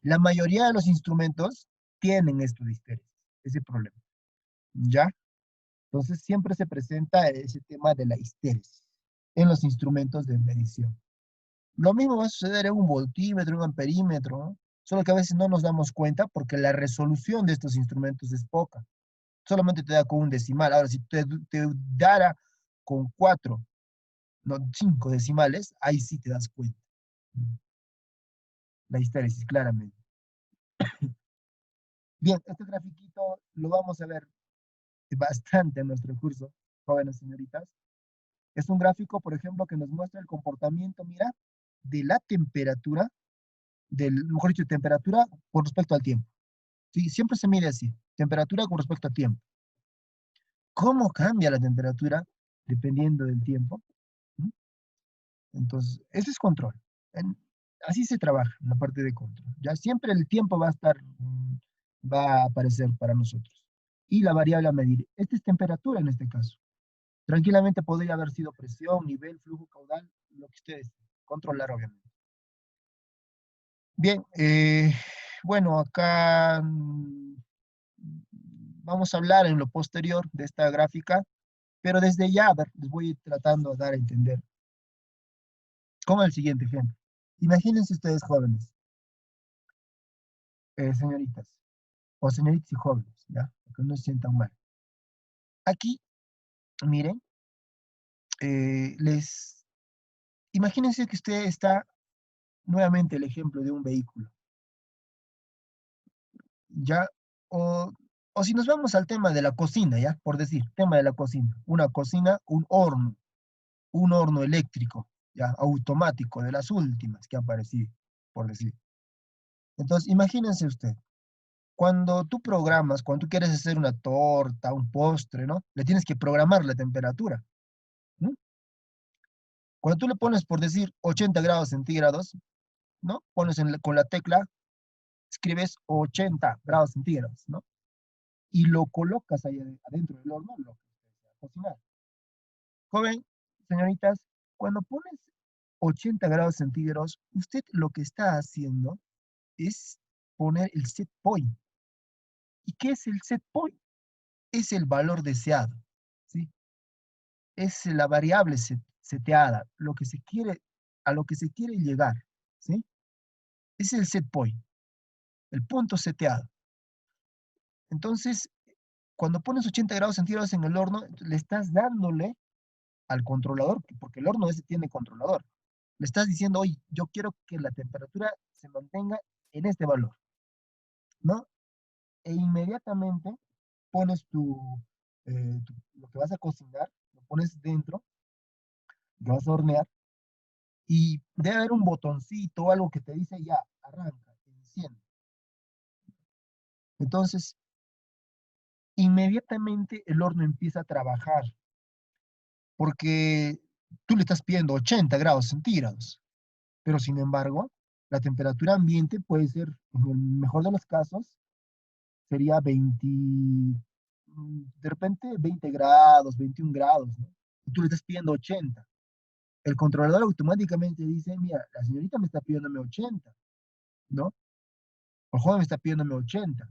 La mayoría de los instrumentos tienen esto de histéresis, ese problema, ¿ya? Entonces siempre se presenta ese tema de la histéresis en los instrumentos de medición. Lo mismo va a suceder en un voltímetro, un amperímetro, ¿no? Solo que a veces no nos damos cuenta porque la resolución de estos instrumentos es poca. Solamente te da con un decimal. Ahora, si te dara con 4, no, 5 decimales, ahí sí te das cuenta. La histéresis, claramente. Bien, este grafiquito lo vamos a ver bastante en nuestro curso, jóvenes señoritas. Es un gráfico, por ejemplo, que nos muestra el comportamiento, mira, de la temperatura, mejor dicho, temperatura con respecto al tiempo. Sí, siempre se mide así, temperatura con respecto al tiempo. ¿Cómo cambia la temperatura dependiendo del tiempo? ¿Mm? Entonces, ese es control. Así se trabaja en la parte de control. Ya siempre el tiempo va a estar, va a aparecer para nosotros. Y la variable a medir, esta es temperatura en este caso. Tranquilamente podría haber sido presión, nivel, flujo caudal, lo que ustedes controlar, obviamente. Bien, bueno, acá vamos a hablar en lo posterior de esta gráfica, pero desde ya, a ver, les voy tratando de dar a entender. Como el siguiente ejemplo. Imagínense ustedes jóvenes, señoritas, o señoritas y jóvenes, ¿ya? Que no se sientan mal. Aquí, miren, imagínense que usted está, nuevamente el ejemplo de un vehículo, ¿ya? O, o si nos vamos al tema de la cocina, ¿ya? Por decir, tema de la cocina. Una cocina, un horno eléctrico, ¿ya? Automático, de las últimas que han aparecido, por decir. Entonces, imagínense usted, cuando tú quieres hacer una torta, un postre, ¿no? Le tienes que programar la temperatura, ¿no? Cuando tú le pones, por decir, 80 grados centígrados, ¿no? Pones con la tecla, escribes 80 grados centígrados, ¿no? Y lo colocas ahí adentro del horno, lo que se va a cocinar. Joven, señoritas, cuando pones 80 grados centígrados, usted lo que está haciendo es poner el set point. ¿Y qué es el set point? Es el valor deseado, ¿sí? Es la variable seteada, a lo que se quiere llegar, ¿sí? Es el set point, el punto seteado. Entonces, cuando pones 80 grados centígrados en el horno, le estás dándole al controlador, porque el horno ese tiene controlador. Le estás diciendo, oye, yo quiero que la temperatura se mantenga en este valor, ¿no? E inmediatamente pones lo que vas a cocinar, lo pones dentro, lo vas a hornear, y debe haber un botoncito o algo que te dice ya, arranca, enciende. Entonces, inmediatamente el horno empieza a trabajar, porque tú le estás pidiendo 80 grados centígrados, pero sin embargo, la temperatura ambiente puede ser, en el mejor de los casos, sería de repente 20 grados, 21 grados, ¿no? Y tú le estás pidiendo 80. El controlador automáticamente dice, mira, la señorita me está pidiéndome 80, ¿no? El joven me está pidiéndome 80.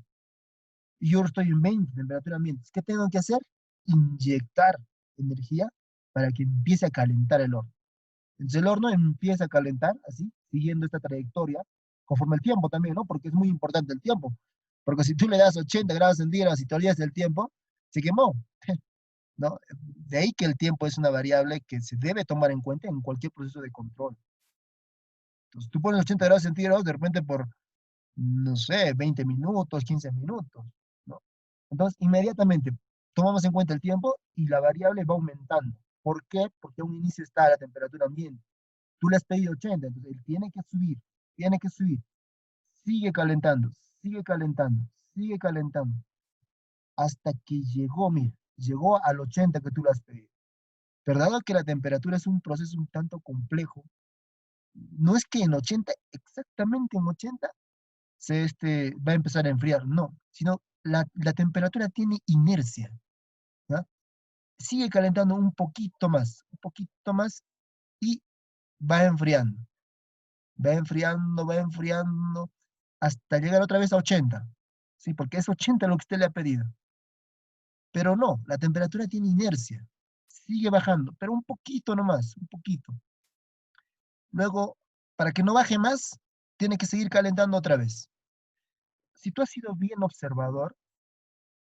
Y yo estoy en 20, temperatura ambiente. ¿Qué tengo que hacer? Inyectar energía para que empiece a calentar el horno. Entonces el horno empieza a calentar así, siguiendo esta trayectoria, conforme el tiempo también, ¿no? Porque es muy importante el tiempo. Porque si tú le das 80 grados centígrados y te olvidas del tiempo, se quemó, ¿no? De ahí que el tiempo es una variable que se debe tomar en cuenta en cualquier proceso de control. Entonces tú pones 80 grados centígrados de repente por, no sé, 20 minutos, 15 minutos, ¿no? Entonces, inmediatamente tomamos en cuenta el tiempo y la variable va aumentando. ¿Por qué? Porque a un inicio está la temperatura ambiente. Tú le has pedido 80, entonces él tiene que subir. Sigue calentando, sigue calentando, sigue calentando, hasta que llegó, mira, llegó al 80 que tú le has pedido. Pero dado que la temperatura es un proceso un tanto complejo, no es que en 80, exactamente en 80, va a empezar a enfriar, no, sino la temperatura tiene inercia, ¿ya? Sigue calentando un poquito más y va enfriando, va enfriando hasta llegar otra vez a 80, ¿sí? Porque es 80 lo que usted le ha pedido. Pero no, la temperatura tiene inercia, sigue bajando, pero un poquito nomás, un poquito. Luego, para que no baje más, tiene que seguir calentando otra vez. Si tú has sido bien observador,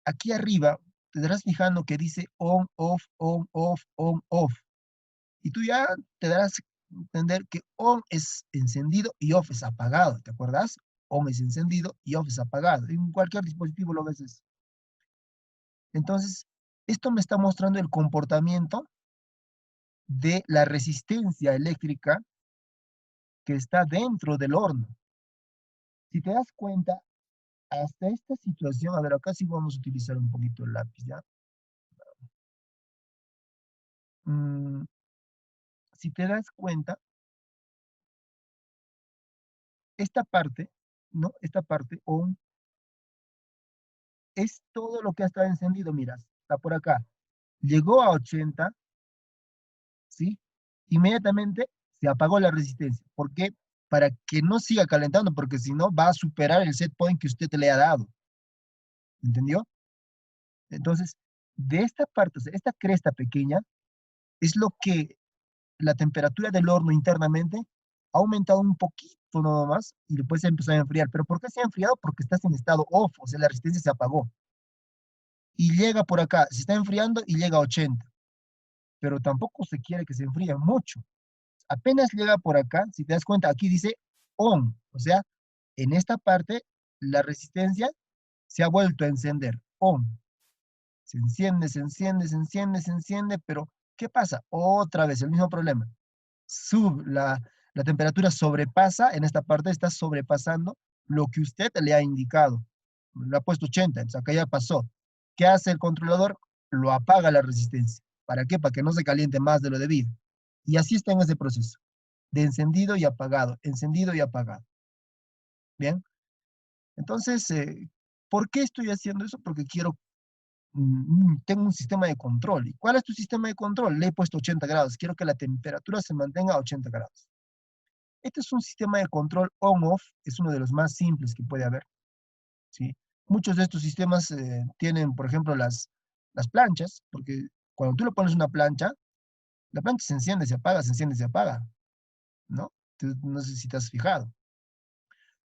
aquí arriba te darás fijando que dice on, off, on, off, on, off. Y tú ya te darás a entender que on es encendido y off es apagado, ¿te acuerdas? On es encendido y off es apagado. En cualquier dispositivo lo ves eso. Entonces, esto me está mostrando el comportamiento de la resistencia eléctrica que está dentro del horno. Si te das cuenta, hasta esta situación, a ver, acá sí vamos a utilizar un poquito el lápiz, ¿ya? Mm, si te das cuenta, esta parte, ¿no? Esta parte on es todo lo que ha estado encendido, mira, está por acá. Llegó a 80, ¿sí? Inmediatamente se apagó la resistencia. ¿Por qué? Para que no siga calentando, porque si no va a superar el set point que usted le ha dado. ¿Entendió? Entonces, de esta parte, o sea, esta cresta pequeña, es lo que la temperatura del horno internamente ha aumentado un poquito nada más y después se empezó a enfriar. ¿Pero por qué se ha enfriado? Porque estás en estado off, o sea, la resistencia se apagó. Y llega por acá, se está enfriando y llega a 80. Pero tampoco se quiere que se enfríe mucho. Apenas llega por acá, si te das cuenta, aquí dice on, o sea, en esta parte la resistencia se ha vuelto a encender, on. Se enciende, se enciende, se enciende, se enciende, pero ¿qué pasa? Otra vez, el mismo problema. La temperatura sobrepasa, en esta parte está sobrepasando lo que usted le ha indicado. Le ha puesto 80, entonces acá ya pasó. ¿Qué hace el controlador? Lo apaga la resistencia. ¿Para qué? Para que no se caliente más de lo debido. Y así está en ese proceso, de encendido y apagado, encendido y apagado. Bien, entonces, ¿por qué estoy haciendo eso? Porque tengo un sistema de control. ¿Y cuál es tu sistema de control? Le he puesto 80 grados. Quiero que la temperatura se mantenga a 80 grados. Este es un sistema de control on-off, es uno de los más simples que puede haber, ¿sí? Muchos de estos sistemas tienen, por ejemplo, las planchas, porque cuando tú le pones una plancha, la plancha se enciende, se apaga, se enciende, se apaga, ¿no? No sé si te has fijado.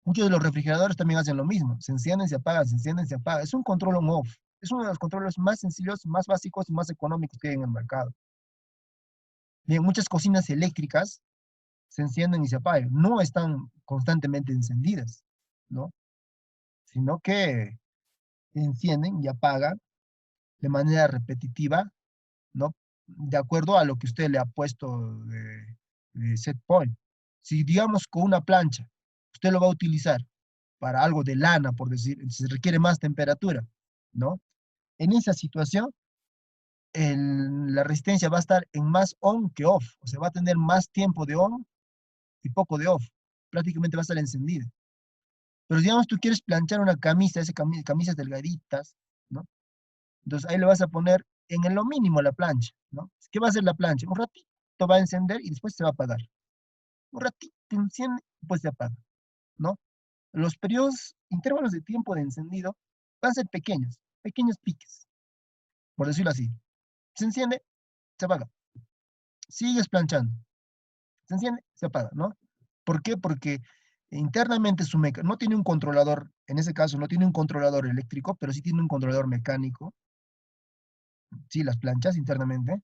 Muchos de los refrigeradores también hacen lo mismo, se encienden, se apagan, se encienden, se apagan. Es un control on-off. Es uno de los controles más sencillos, más básicos y más económicos que hay en el mercado. Bien, muchas cocinas eléctricas se encienden y se apagan. No están constantemente encendidas, ¿no? Sino que se encienden y apagan de manera repetitiva, ¿no? De acuerdo a lo que usted le ha puesto de set point. Si digamos con una plancha, usted lo va a utilizar para algo de lana, por decir, se requiere más temperatura, ¿no? En esa situación, la resistencia va a estar en más on que off, o sea, va a tener más tiempo de on y poco de off. Prácticamente va a estar encendida. Pero digamos, tú quieres planchar una camisa, camisas delgaditas, ¿no? Entonces ahí le vas a poner en lo mínimo la plancha, ¿no? ¿Qué va a hacer la plancha? Un ratito va a encender y después se va a apagar. Un ratito enciende y después se apaga, ¿no? Los periodos, intervalos de tiempo de encendido van a ser pequeños, pequeños piques, por decirlo así. Se enciende, se apaga. Sigues planchando. Se enciende, se apaga, ¿no? ¿Por qué? Porque internamente su mecánico no tiene un controlador, en ese caso no tiene un controlador eléctrico, pero sí tiene un controlador mecánico, sí, las planchas internamente,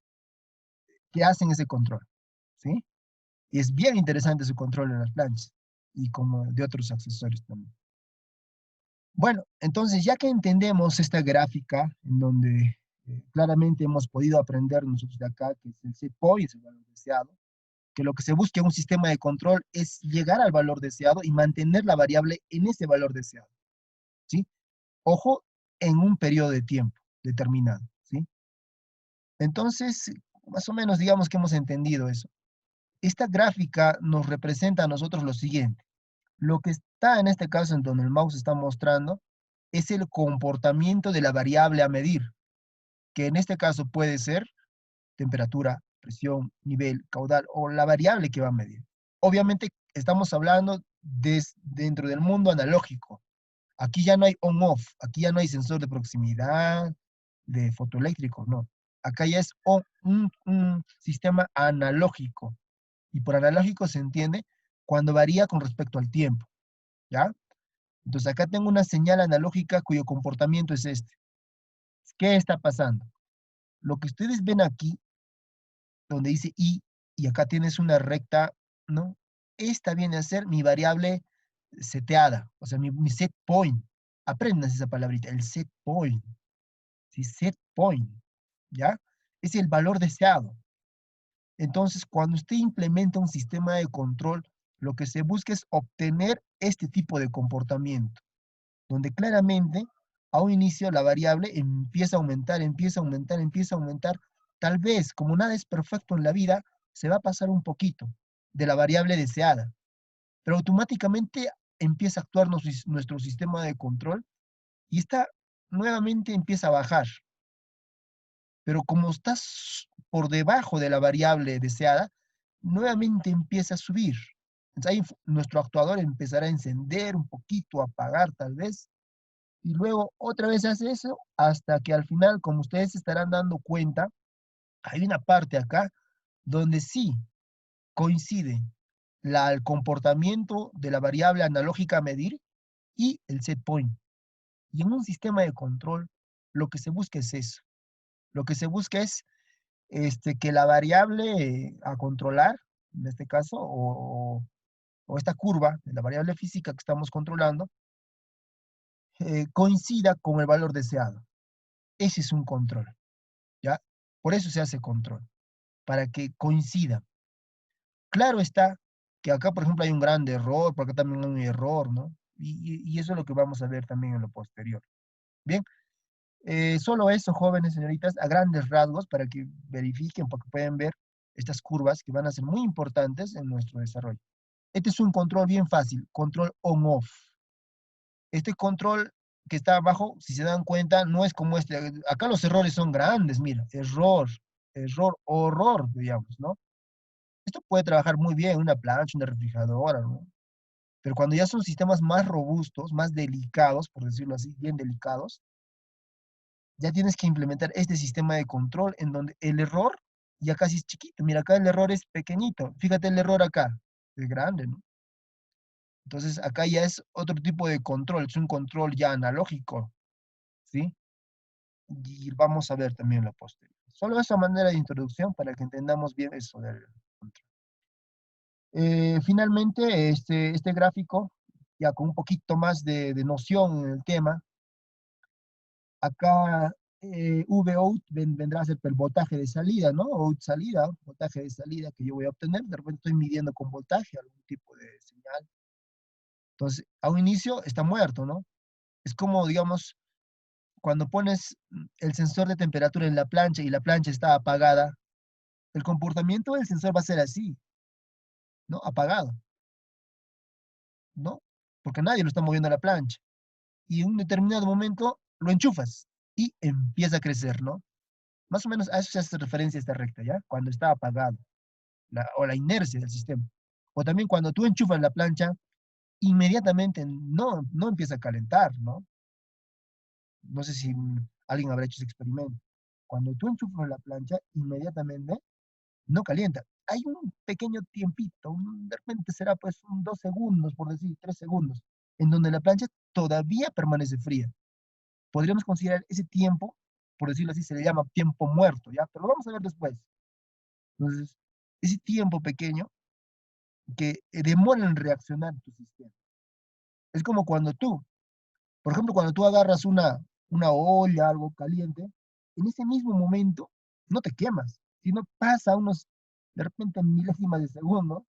que hacen ese control, ¿sí? Y es bien interesante su control en las planchas y como de otros accesorios también. Bueno, entonces ya que entendemos esta gráfica, en donde claramente hemos podido aprender nosotros de acá, que es el set point, es el valor deseado, que lo que se busca en un sistema de control es llegar al valor deseado y mantener la variable en ese valor deseado, ¿sí? Ojo, en un periodo de tiempo determinado, ¿sí? Entonces, más o menos digamos que hemos entendido eso. Esta gráfica nos representa a nosotros lo siguiente. Lo que está en este caso en donde el mouse está mostrando es el comportamiento de la variable a medir, que en este caso puede ser temperatura, presión, nivel, caudal o la variable que va a medir. Obviamente estamos hablando dentro del mundo analógico. Aquí ya no hay on-off, aquí ya no hay sensor de proximidad, de fotoeléctrico, no. Acá ya es un sistema analógico. Y por analógico se entiende cuando varía con respecto al tiempo, ¿ya? Entonces acá tengo una señal analógica cuyo comportamiento es este. ¿Qué está pasando? Lo que ustedes ven aquí, donde dice y acá tienes una recta, ¿no? Esta viene a ser mi variable seteada, o sea, mi set point. Aprendan esa palabrita, el set point. ¿Sí? Set point, ¿ya? Es el valor deseado. Entonces, cuando usted implementa un sistema de control, lo que se busca es obtener este tipo de comportamiento, donde claramente a un inicio la variable empieza a aumentar, empieza a aumentar, empieza a aumentar. Tal vez, como nada es perfecto en la vida, se va a pasar un poquito de la variable deseada, pero automáticamente empieza a actuar nuestro sistema de control y esta nuevamente empieza a bajar. Pero como estás por debajo de la variable deseada, nuevamente empieza a subir. Entonces ahí nuestro actuador empezará a encender un poquito, a apagar tal vez, y luego otra vez hace eso hasta que al final, como ustedes se estarán dando cuenta, hay una parte acá donde sí coincide el comportamiento de la variable analógica a medir y el set point. Y en un sistema de control, lo que se busca es eso. Lo que se busca es que la variable a controlar, en este caso, o esta curva de la variable física que estamos controlando, coincida con el valor deseado. Ese es un control, ¿ya? Por eso se hace control, para que coincida. Claro está que acá, por ejemplo, hay un gran error, por acá también hay un error, ¿no? Y eso es lo que vamos a ver también en lo posterior. Bien, solo eso, jóvenes señoritas, a grandes rasgos, para que verifiquen, porque pueden ver estas curvas que van a ser muy importantes en nuestro desarrollo. Este es un control bien fácil, control on-off. Este control que está abajo, si se dan cuenta, no es como este. Acá los errores son grandes, mira, error, error, horror, digamos, ¿no? Esto puede trabajar muy bien en una plancha, una refrigeradora, ¿no? Pero cuando ya son sistemas más robustos, más delicados, por decirlo así, bien delicados, ya tienes que implementar este sistema de control en donde el error ya casi es chiquito. Mira, acá el error es pequeñito. Fíjate el error acá, es grande, ¿no? Entonces acá ya es otro tipo de control, es un control ya analógico, ¿sí? Y vamos a ver también la posterior. Solo esa manera de introducción para que entendamos bien eso del control. Finalmente, este gráfico, ya con un poquito más de noción en el tema, acá VOUT vendrá a ser el voltaje de salida, ¿no? OUT salida, voltaje de salida que yo voy a obtener. De repente estoy midiendo con voltaje algún tipo de señal. Entonces, a un inicio está muerto, ¿no? Es como, digamos, cuando pones el sensor de temperatura en la plancha y la plancha está apagada, el comportamiento del sensor va a ser así, ¿no? Apagado, ¿no? Porque nadie lo está moviendo a la plancha. Y en un determinado momento lo enchufas y empieza a crecer, ¿no? Más o menos a eso se hace referencia esta recta, ¿ya? Cuando está apagado, o la inercia del sistema. O también cuando tú enchufas la plancha, inmediatamente no empieza a calentar, ¿no? No sé si alguien habrá hecho ese experimento. Cuando tú enchufas la plancha, inmediatamente no calienta. Hay un pequeño tiempito, de repente será pues 2 segundos, por decir, 3 segundos, en donde la plancha todavía permanece fría. Podríamos considerar ese tiempo, por decirlo así, se le llama tiempo muerto, ¿ya? Pero lo vamos a ver después. Entonces, ese tiempo pequeño que demora en reaccionar tu sistema. Es como cuando tú, Por ejemplo, cuando tú agarras una olla, algo caliente, en ese mismo momento no te quemas, sino pasa unos, de repente, milésimas de segundo,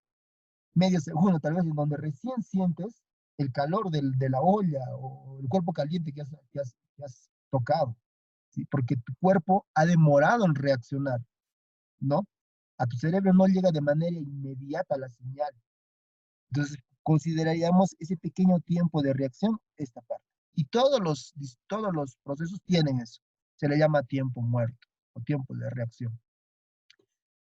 medio segundo tal vez, en donde recién sientes el calor de la olla o el cuerpo caliente que has tocado, ¿sí? Porque tu cuerpo ha demorado en reaccionar, ¿no? A tu cerebro no llega de manera inmediata la señal. Entonces, consideraríamos ese pequeño tiempo de reacción esta parte. Y todos los procesos tienen eso. Se le llama tiempo muerto o tiempo de reacción.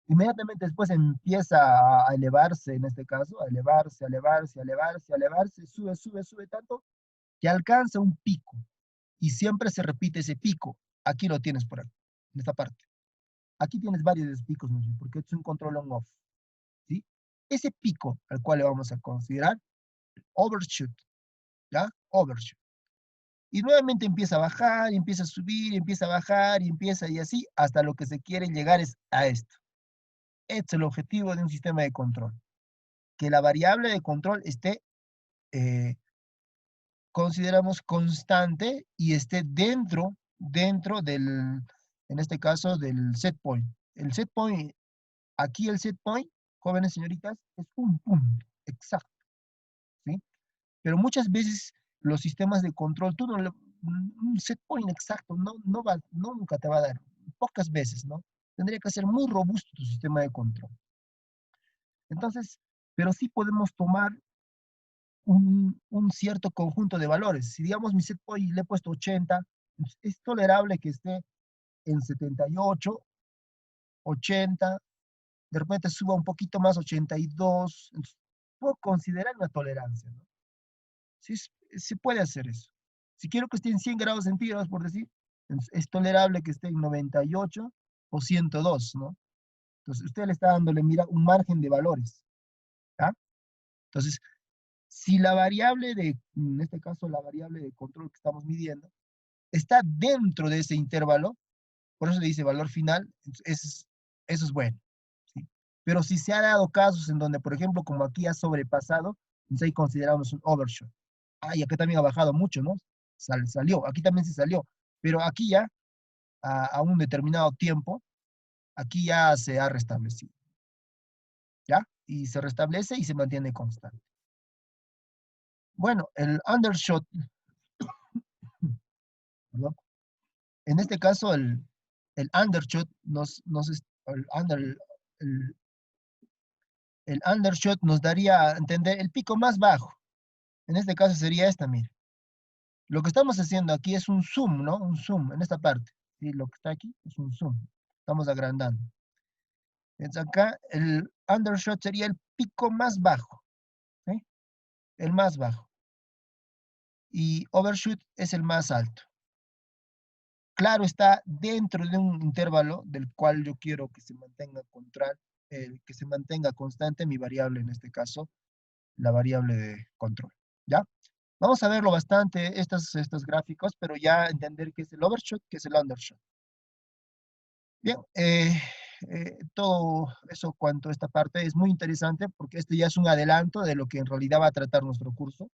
Inmediatamente después empieza a elevarse, en este caso, a elevarse, a elevarse, a elevarse, a elevarse, sube, sube, sube tanto que alcanza un pico. Y siempre se repite ese pico. Aquí lo tienes por aquí, en esta parte. Aquí tienes varios picos, ¿no? Porque es un control on-off, ¿sí? Ese pico al cual le vamos a considerar overshoot, ¿ya? Overshoot. Y nuevamente empieza a bajar, y empieza a subir, y empieza a bajar, y empieza y así, hasta lo que se quiere llegar es a esto. Este es el objetivo de un sistema de control. Que la variable de control esté, eh, consideramos, constante y esté dentro del, en este caso, del set point. El set point, aquí el set point, jóvenes señoritas, es un punto exacto, ¿sí? Pero muchas veces los sistemas de control, tú no un set point exacto nunca te va a dar, pocas veces, ¿no? Tendría que ser muy robusto tu sistema de control. Entonces, pero sí podemos tomar un cierto conjunto de valores. Si digamos mi set point le he puesto 80, pues, es tolerable que esté en 78, 80, de repente suba un poquito más, 82, entonces, puedo considerar una tolerancia, ¿no? Sí, se puede hacer eso. Si quiero que esté en 100 grados centígrados, por decir, es tolerable que esté en 98 o 102, ¿no? Entonces, usted le está dándole, mira, un margen de valores, ¿ya? Entonces, si la variable en este caso, la variable de control que estamos midiendo, está dentro de ese intervalo, por eso le dice valor final, eso es bueno, ¿sí? Pero si se ha dado casos en donde, por ejemplo, como aquí ha sobrepasado, entonces ahí consideramos un overshoot. Ah, y acá también ha bajado mucho, ¿no? Salió, aquí también se salió, pero aquí ya, a un determinado tiempo, aquí ya se ha restablecido, ¿ya? Y se restablece y se mantiene constante. Bueno, el undershot, perdón, en este caso el undershot el, el undershot nos daría a entender el pico más bajo. En este caso sería esta, mire. Lo que estamos haciendo aquí es un zoom, ¿no? Un zoom en esta parte. ¿Sí? Lo que está aquí es un zoom. Estamos agrandando. Entonces acá el undershot sería el pico más bajo, ¿sí? El más bajo. Y overshoot es el más alto. Claro, está dentro de un intervalo del cual yo quiero que se mantenga que se mantenga constante mi variable, en este caso, la variable de control, ¿ya? Vamos a verlo bastante, estos gráficos, pero ya entender qué es el overshoot, qué es el undershoot. Bien, todo eso cuanto a esta parte es muy interesante porque este ya es un adelanto de lo que en realidad va a tratar nuestro curso.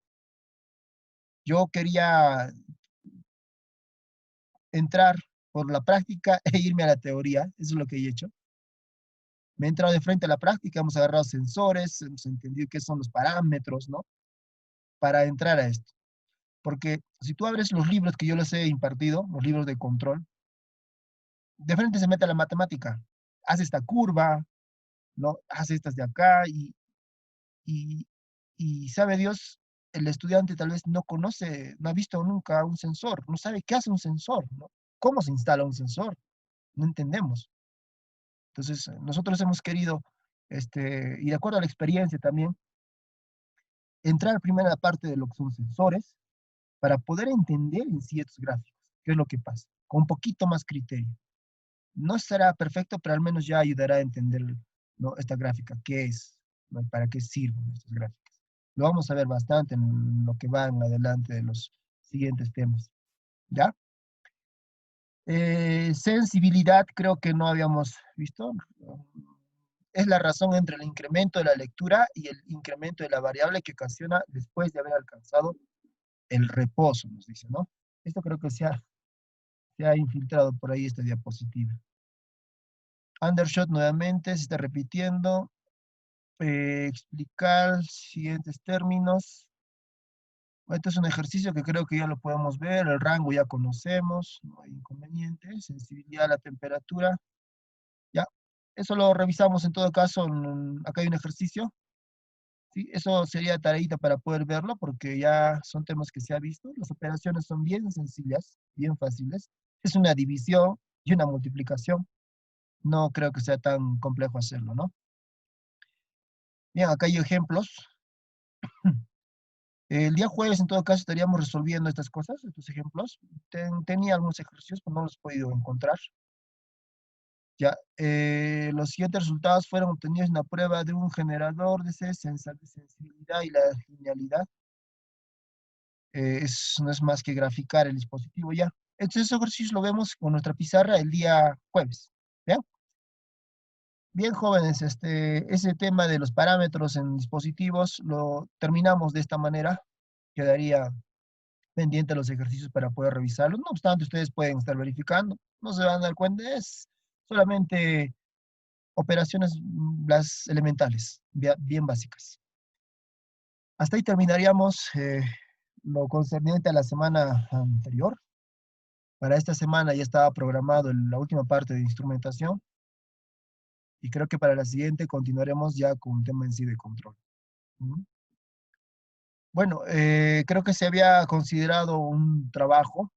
Yo quería entrar por la práctica e irme a la teoría, eso es lo que he hecho. Me he entrado de frente a la práctica, hemos agarrado sensores, hemos entendido qué son los parámetros, ¿no? Para entrar a esto. Porque si tú abres los libros que yo les he impartido, los libros de control, de frente se mete la matemática. Haz esta curva, ¿no? Haz estas de acá y, y sabe Dios, el estudiante tal vez no conoce, no ha visto nunca un sensor, no sabe qué hace un sensor, ¿no? ¿Cómo se instala un sensor? No entendemos. Entonces, nosotros hemos querido, y de acuerdo a la experiencia también, entrar primero a la parte de lo que son sensores para poder entender en sí estos gráficos, qué es lo que pasa, con un poquito más criterio. No será perfecto, pero al menos ya ayudará a entender, ¿no? Esta gráfica, qué es, ¿no? Y para qué sirven estas gráficas. Lo vamos a ver bastante en lo que va en adelante de los siguientes temas, ¿ya? Sensibilidad creo que no habíamos visto. Es la razón entre el incremento de la lectura y el incremento de la variable que ocasiona después de haber alcanzado el reposo, nos dice, ¿no? Esto creo que se ha infiltrado por ahí esta diapositiva. Undershot nuevamente se está repitiendo. Explicar siguientes términos. Este es un ejercicio que creo que ya lo podemos ver. El rango ya conocemos, no hay inconveniente. Sensibilidad a la temperatura. Ya, eso lo revisamos en todo caso. Acá hay un ejercicio. ¿Sí? Eso sería tareita para poder verlo porque ya son temas que se ha visto. Las operaciones son bien sencillas, bien fáciles. Es una división y una multiplicación. No creo que sea tan complejo hacerlo, ¿no? Bien, acá hay ejemplos. El día jueves, en todo caso, estaríamos resolviendo estas cosas, estos ejemplos. Tenía algunos ejercicios, pero no los he podido encontrar. Ya, los siguientes resultados fueron obtenidos en la prueba de un generador de sensor de sensibilidad y la linealidad. No es más que graficar el dispositivo ya. Estos ejercicios lo vemos con nuestra pizarra el día jueves. ¿Ya? Bien, jóvenes, ese tema de los parámetros en dispositivos lo terminamos de esta manera. Quedaría pendiente los ejercicios para poder revisarlos. No obstante, ustedes pueden estar verificando. No se van a dar cuenta, es solamente operaciones, las elementales, bien básicas. Hasta ahí terminaríamos lo concerniente a la semana anterior. Para esta semana ya estaba programado la última parte de instrumentación y creo que para la siguiente continuaremos ya con un tema en sí de control. ¿Mm? Bueno, creo que se había considerado un trabajo.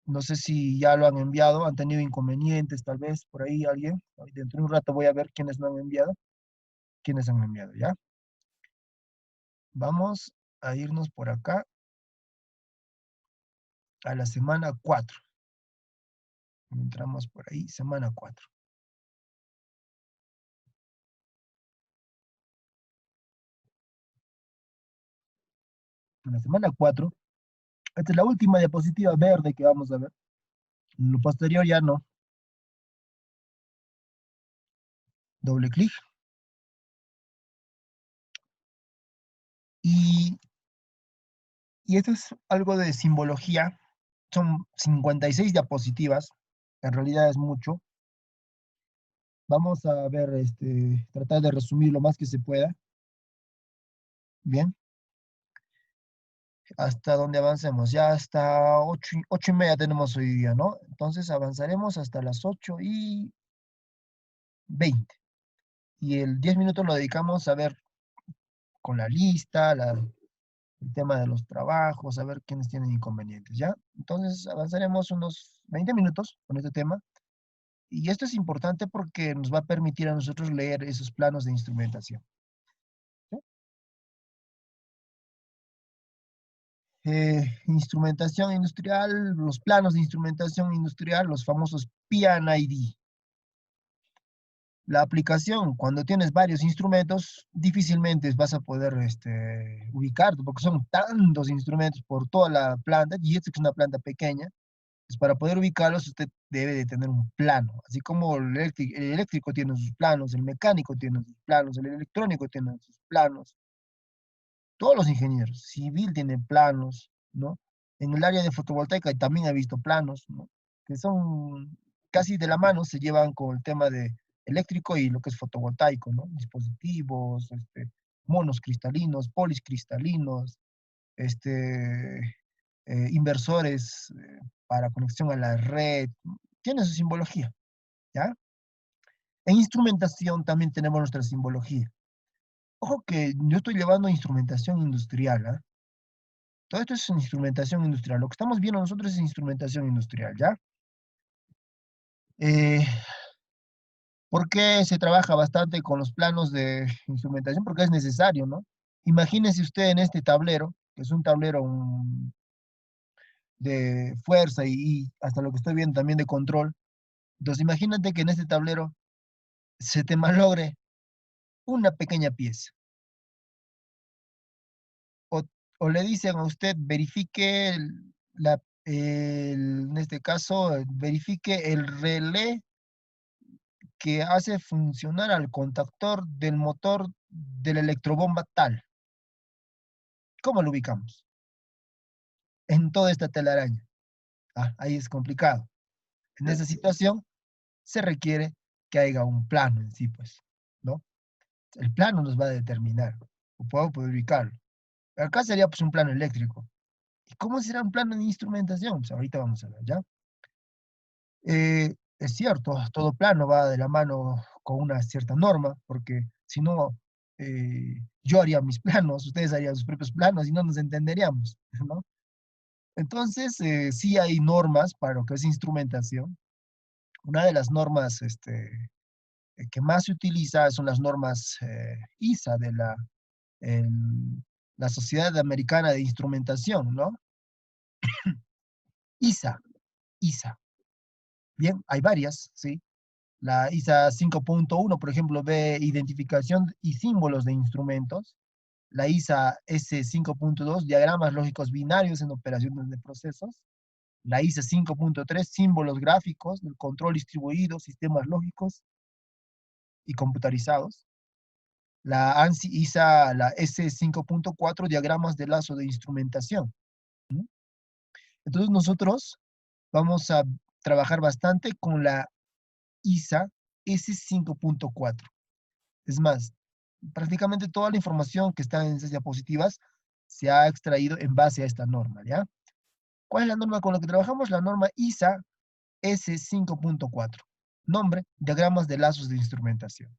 No sé si ya lo han enviado, han tenido inconvenientes, tal vez por ahí alguien. Dentro de un rato voy a ver quiénes lo han enviado, quiénes han enviado, ¿ya? Vamos a irnos por acá a la semana 4. Entramos por ahí, semana 4. En la semana 4, esta es la última diapositiva verde que vamos a ver. En lo posterior ya no. Doble clic. Y, y esto es algo de simbología. Son 56 diapositivas. En realidad es mucho. Vamos a ver, tratar de resumir lo más que se pueda. Bien. Hasta donde avancemos. Ya hasta 8:30 tenemos hoy día, ¿no? Entonces avanzaremos hasta las 8:20. Y el 10 minutos lo dedicamos a ver con la lista, el tema de los trabajos, a ver quiénes tienen inconvenientes, ¿ya? Entonces avanzaremos unos 20 minutos con este tema. Y esto es importante porque nos va a permitir a nosotros leer esos planos de instrumentación. ¿Sí? Instrumentación industrial, los planos de instrumentación industrial, los famosos P&ID. La aplicación, cuando tienes varios instrumentos, difícilmente vas a poder ubicar, porque son tantos instrumentos por toda la planta, y esta es una planta pequeña, pues para poder ubicarlos usted debe de tener un plano, así como el eléctrico tiene sus planos, el mecánico tiene sus planos, el electrónico tiene sus planos, todos los ingenieros, civil tienen planos, ¿no? En el área de fotovoltaica también he visto planos, ¿no? Que son casi de la mano, se llevan con el tema de eléctrico y lo que es fotovoltaico, ¿no? Dispositivos, monos cristalinos, poliscristalinos, inversores para conexión a la red, tiene su simbología, ¿ya? En instrumentación también tenemos nuestra simbología. Ojo que yo estoy llevando instrumentación industrial, ¿ah? Todo esto es instrumentación industrial. Lo que estamos viendo nosotros es instrumentación industrial, ¿ya? Eh, ¿Por qué se trabaja bastante con los planos de instrumentación? Porque es necesario, ¿no? Imagínese usted en este tablero, que es un tablero de fuerza y hasta lo que estoy viendo también de control. Entonces, imagínate que en este tablero se te malogre una pequeña pieza. O, o le dicen a usted, verifique en este caso, verifique el relé que hace funcionar al contactor del motor de la electrobomba tal. ¿Cómo lo ubicamos? En toda esta telaraña. Ah, ahí es complicado. En esa situación se requiere que haya un plano en sí, pues, ¿no? El plano nos va a determinar, o puedo poder ubicarlo. Acá sería pues un plano eléctrico. ¿Y cómo será un plano de instrumentación? Pues ahorita vamos a ver, ¿ya? Es cierto, todo plano va de la mano con una cierta norma, porque si no, yo haría mis planos, ustedes harían sus propios planos y no nos entenderíamos, ¿no? Entonces, sí hay normas para lo que es instrumentación. Una de las normas que más se utiliza son las normas ISA de la Sociedad Americana de Instrumentación, ¿no? ISA, ISA. Bien, hay varias, ¿sí? La ISA 5.1, por ejemplo, ve identificación y símbolos de instrumentos. La ISA S5.2, diagramas lógicos binarios en operaciones de procesos. La ISA 5.3, símbolos gráficos del control distribuido, sistemas lógicos y computarizados. La ANSI ISA, la S5.4, diagramas de lazo de instrumentación. ¿Mm? Entonces nosotros vamos a trabajar bastante con la ISA S5.4. Es más, prácticamente toda la información que está en esas diapositivas se ha extraído en base a esta norma, ¿ya? ¿Cuál es la norma con la que trabajamos? La norma ISA S5.4. Nombre, diagramas de lazos de instrumentación.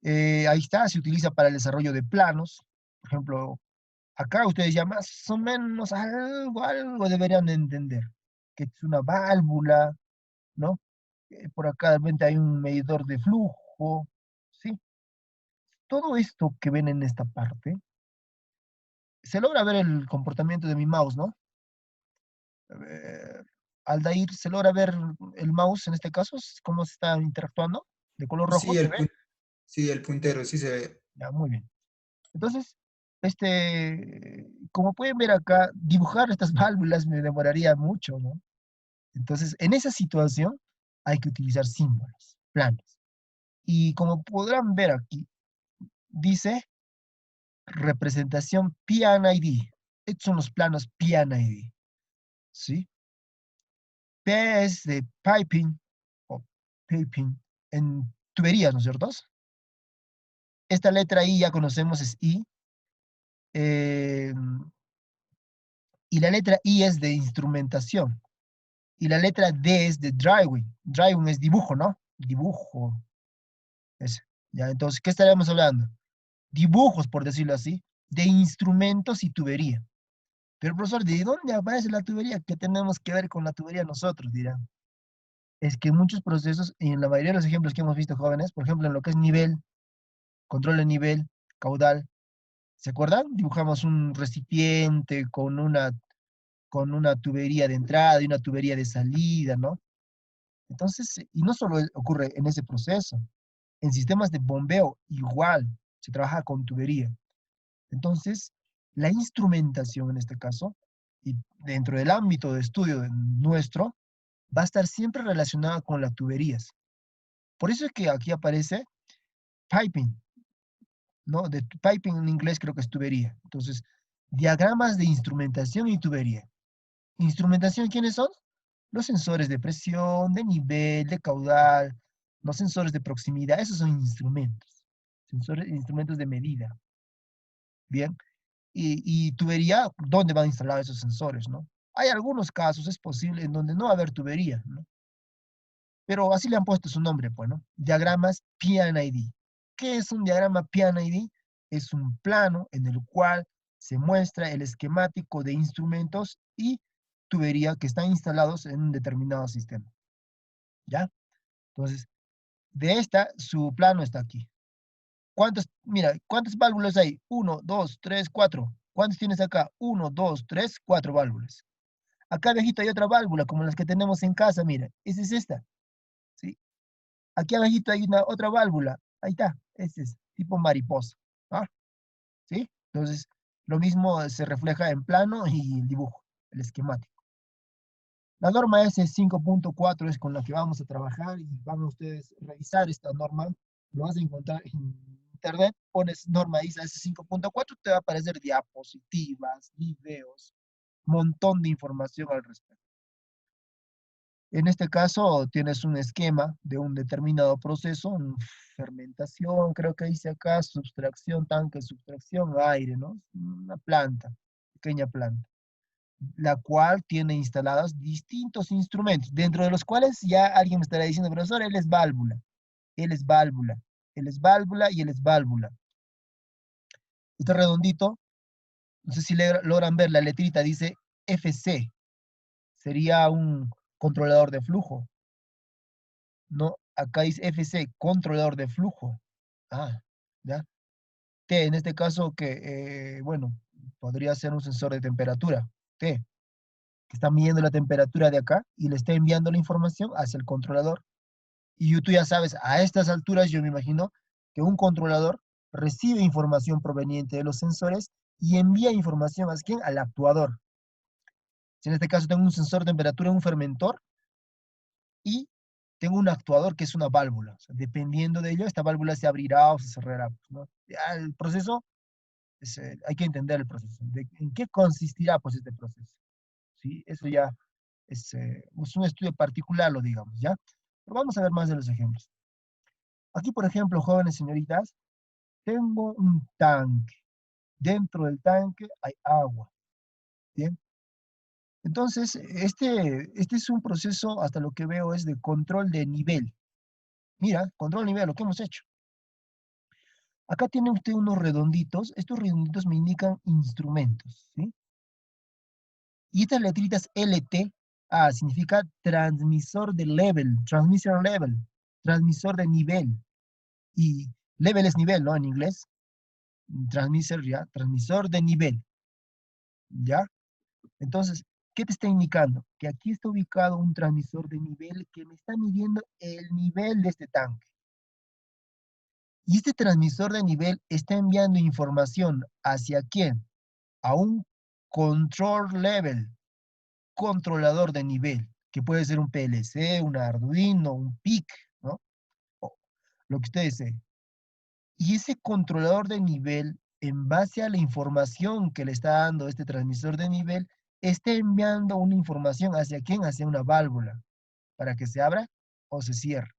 Ahí está, se utiliza para el desarrollo de planos. Por ejemplo, acá ustedes ya más o menos algo deberían entender. Que es una válvula, ¿no? Por acá de repente hay un medidor de flujo, ¿sí? Todo esto que ven en esta parte, se logra ver el comportamiento de mi mouse, ¿no? A ver, Aldair, ¿se logra ver el mouse en este caso? ¿Cómo se está interactuando? ¿De color rojo Sí, se ve? sí, el puntero, sí se ve. Ya, muy bien. Entonces, como pueden ver acá, dibujar estas válvulas me demoraría mucho, ¿no? Entonces, en esa situación hay que utilizar símbolos, planos. Y como podrán ver aquí, dice representación PNID. Estos son los planos PNID, ¿sí? P es de piping, o piping, en tuberías, ¿no es cierto? Esta letra I ya conocemos, es I. eh, y la letra I es de instrumentación. Y la letra D es de driving. Driving es dibujo, ¿no? Dibujo. Ese. Ya, entonces, ¿qué estaríamos hablando? Dibujos, por decirlo así, de instrumentos y tubería. Pero, profesor, ¿de dónde aparece la tubería? ¿Qué tenemos que ver con la tubería nosotros? Dirán. Es que en muchos procesos, y en la mayoría de los ejemplos que hemos visto jóvenes, por ejemplo, en lo que es nivel, control de nivel, caudal, ¿se acuerdan? Dibujamos un recipiente con una tubería de entrada y una tubería de salida, ¿no? Entonces, y no solo ocurre en ese proceso, en sistemas de bombeo igual se trabaja con tubería. Entonces, la instrumentación en este caso, y dentro del ámbito de estudio nuestro, va a estar siempre relacionada con las tuberías. Por eso es que aquí aparece piping, ¿no? De piping en inglés creo que es tubería. Entonces, diagramas de instrumentación y tubería. ¿Instrumentación quiénes son? Los sensores de presión, de nivel, de caudal, los sensores de proximidad, esos son instrumentos. Instrumentos de medida. Bien. Y tubería, ¿dónde van instalados esos sensores, no? Hay algunos casos, es posible, en donde no va a haber tubería, ¿no? Pero así le han puesto su nombre, pues, ¿no? Diagramas PNID. ¿Qué es un diagrama PNID? Es un plano en el cual se muestra el esquemático de instrumentos y tubería que están instalados en un determinado sistema. ¿Ya? Entonces, su plano está aquí. Mira, ¿cuántas válvulas hay? 1, 2, 3, 4. ¿Cuántas tienes acá? 1, 2, 3, 4 válvulas. Acá abajito hay otra válvula, como las que tenemos en casa, mira. Esa es esta. ¿Sí? Aquí abajito hay otra válvula. Ahí está. Este es tipo mariposa. ¿Ah? ¿Sí? Entonces, lo mismo se refleja en plano y el dibujo, el esquemático. La norma S5.4 es con la que vamos a trabajar y van a ustedes revisar esta norma. Lo vas a encontrar en internet, pones norma ISA S5.4, te va a aparecer diapositivas, videos, montón de información al respecto. En este caso, tienes un esquema de un determinado proceso, fermentación, creo que dice acá, subtracción, tanque, subtracción, aire, ¿no? Una planta, pequeña planta, la cual tiene instalados distintos instrumentos, dentro de los cuales ya alguien me estará diciendo, profesor, él es válvula, él es válvula, él es válvula y él es válvula. Este redondito, no sé si logran ver la letrita, dice FC, sería un controlador de flujo. No, acá dice FC, controlador de flujo. Ah, ya. T, en este caso, que, bueno, podría ser un sensor de temperatura. T, que está midiendo la temperatura de acá y le está enviando la información hacia el controlador. Y tú ya sabes, a estas alturas yo me imagino que un controlador recibe información proveniente de los sensores y envía información ¿a quién? Al actuador. Si en este caso tengo un sensor de temperatura, un fermentor, y tengo un actuador que es una válvula. O sea, dependiendo de ello, esta válvula se abrirá o se cerrará, pues, ¿no? Ya el proceso, hay que entender el proceso. ¿En qué consistirá pues este proceso? ¿Sí? Eso ya es un estudio particular, lo digamos, ¿ya? Pero vamos a ver más de los ejemplos. Aquí, por ejemplo, jóvenes señoritas, tengo un tanque. Dentro del tanque hay agua, ¿bien? Entonces, este es un proceso, hasta lo que veo, es de control de nivel. Mira, control de nivel, lo que hemos hecho. Acá tiene usted unos redonditos. Estos redonditos me indican instrumentos, ¿sí? Y estas letritas LT, significa transmisor de level, transmission level, transmisor de nivel. Y level es nivel, ¿no? En inglés. Transmisor, ya, transmisor de nivel, ¿ya? Entonces, ¿qué te está indicando? Que aquí está ubicado un transmisor de nivel que me está midiendo el nivel de este tanque. Y este transmisor de nivel está enviando información ¿hacia quién? A un control level, controlador de nivel, que puede ser un PLC, un Arduino, un PIC, ¿no? O lo que usted desee. Y ese controlador de nivel, en base a la información que le está dando este transmisor de nivel, está enviando una información ¿hacia quién? Hacia una válvula, para que se abra o se cierre.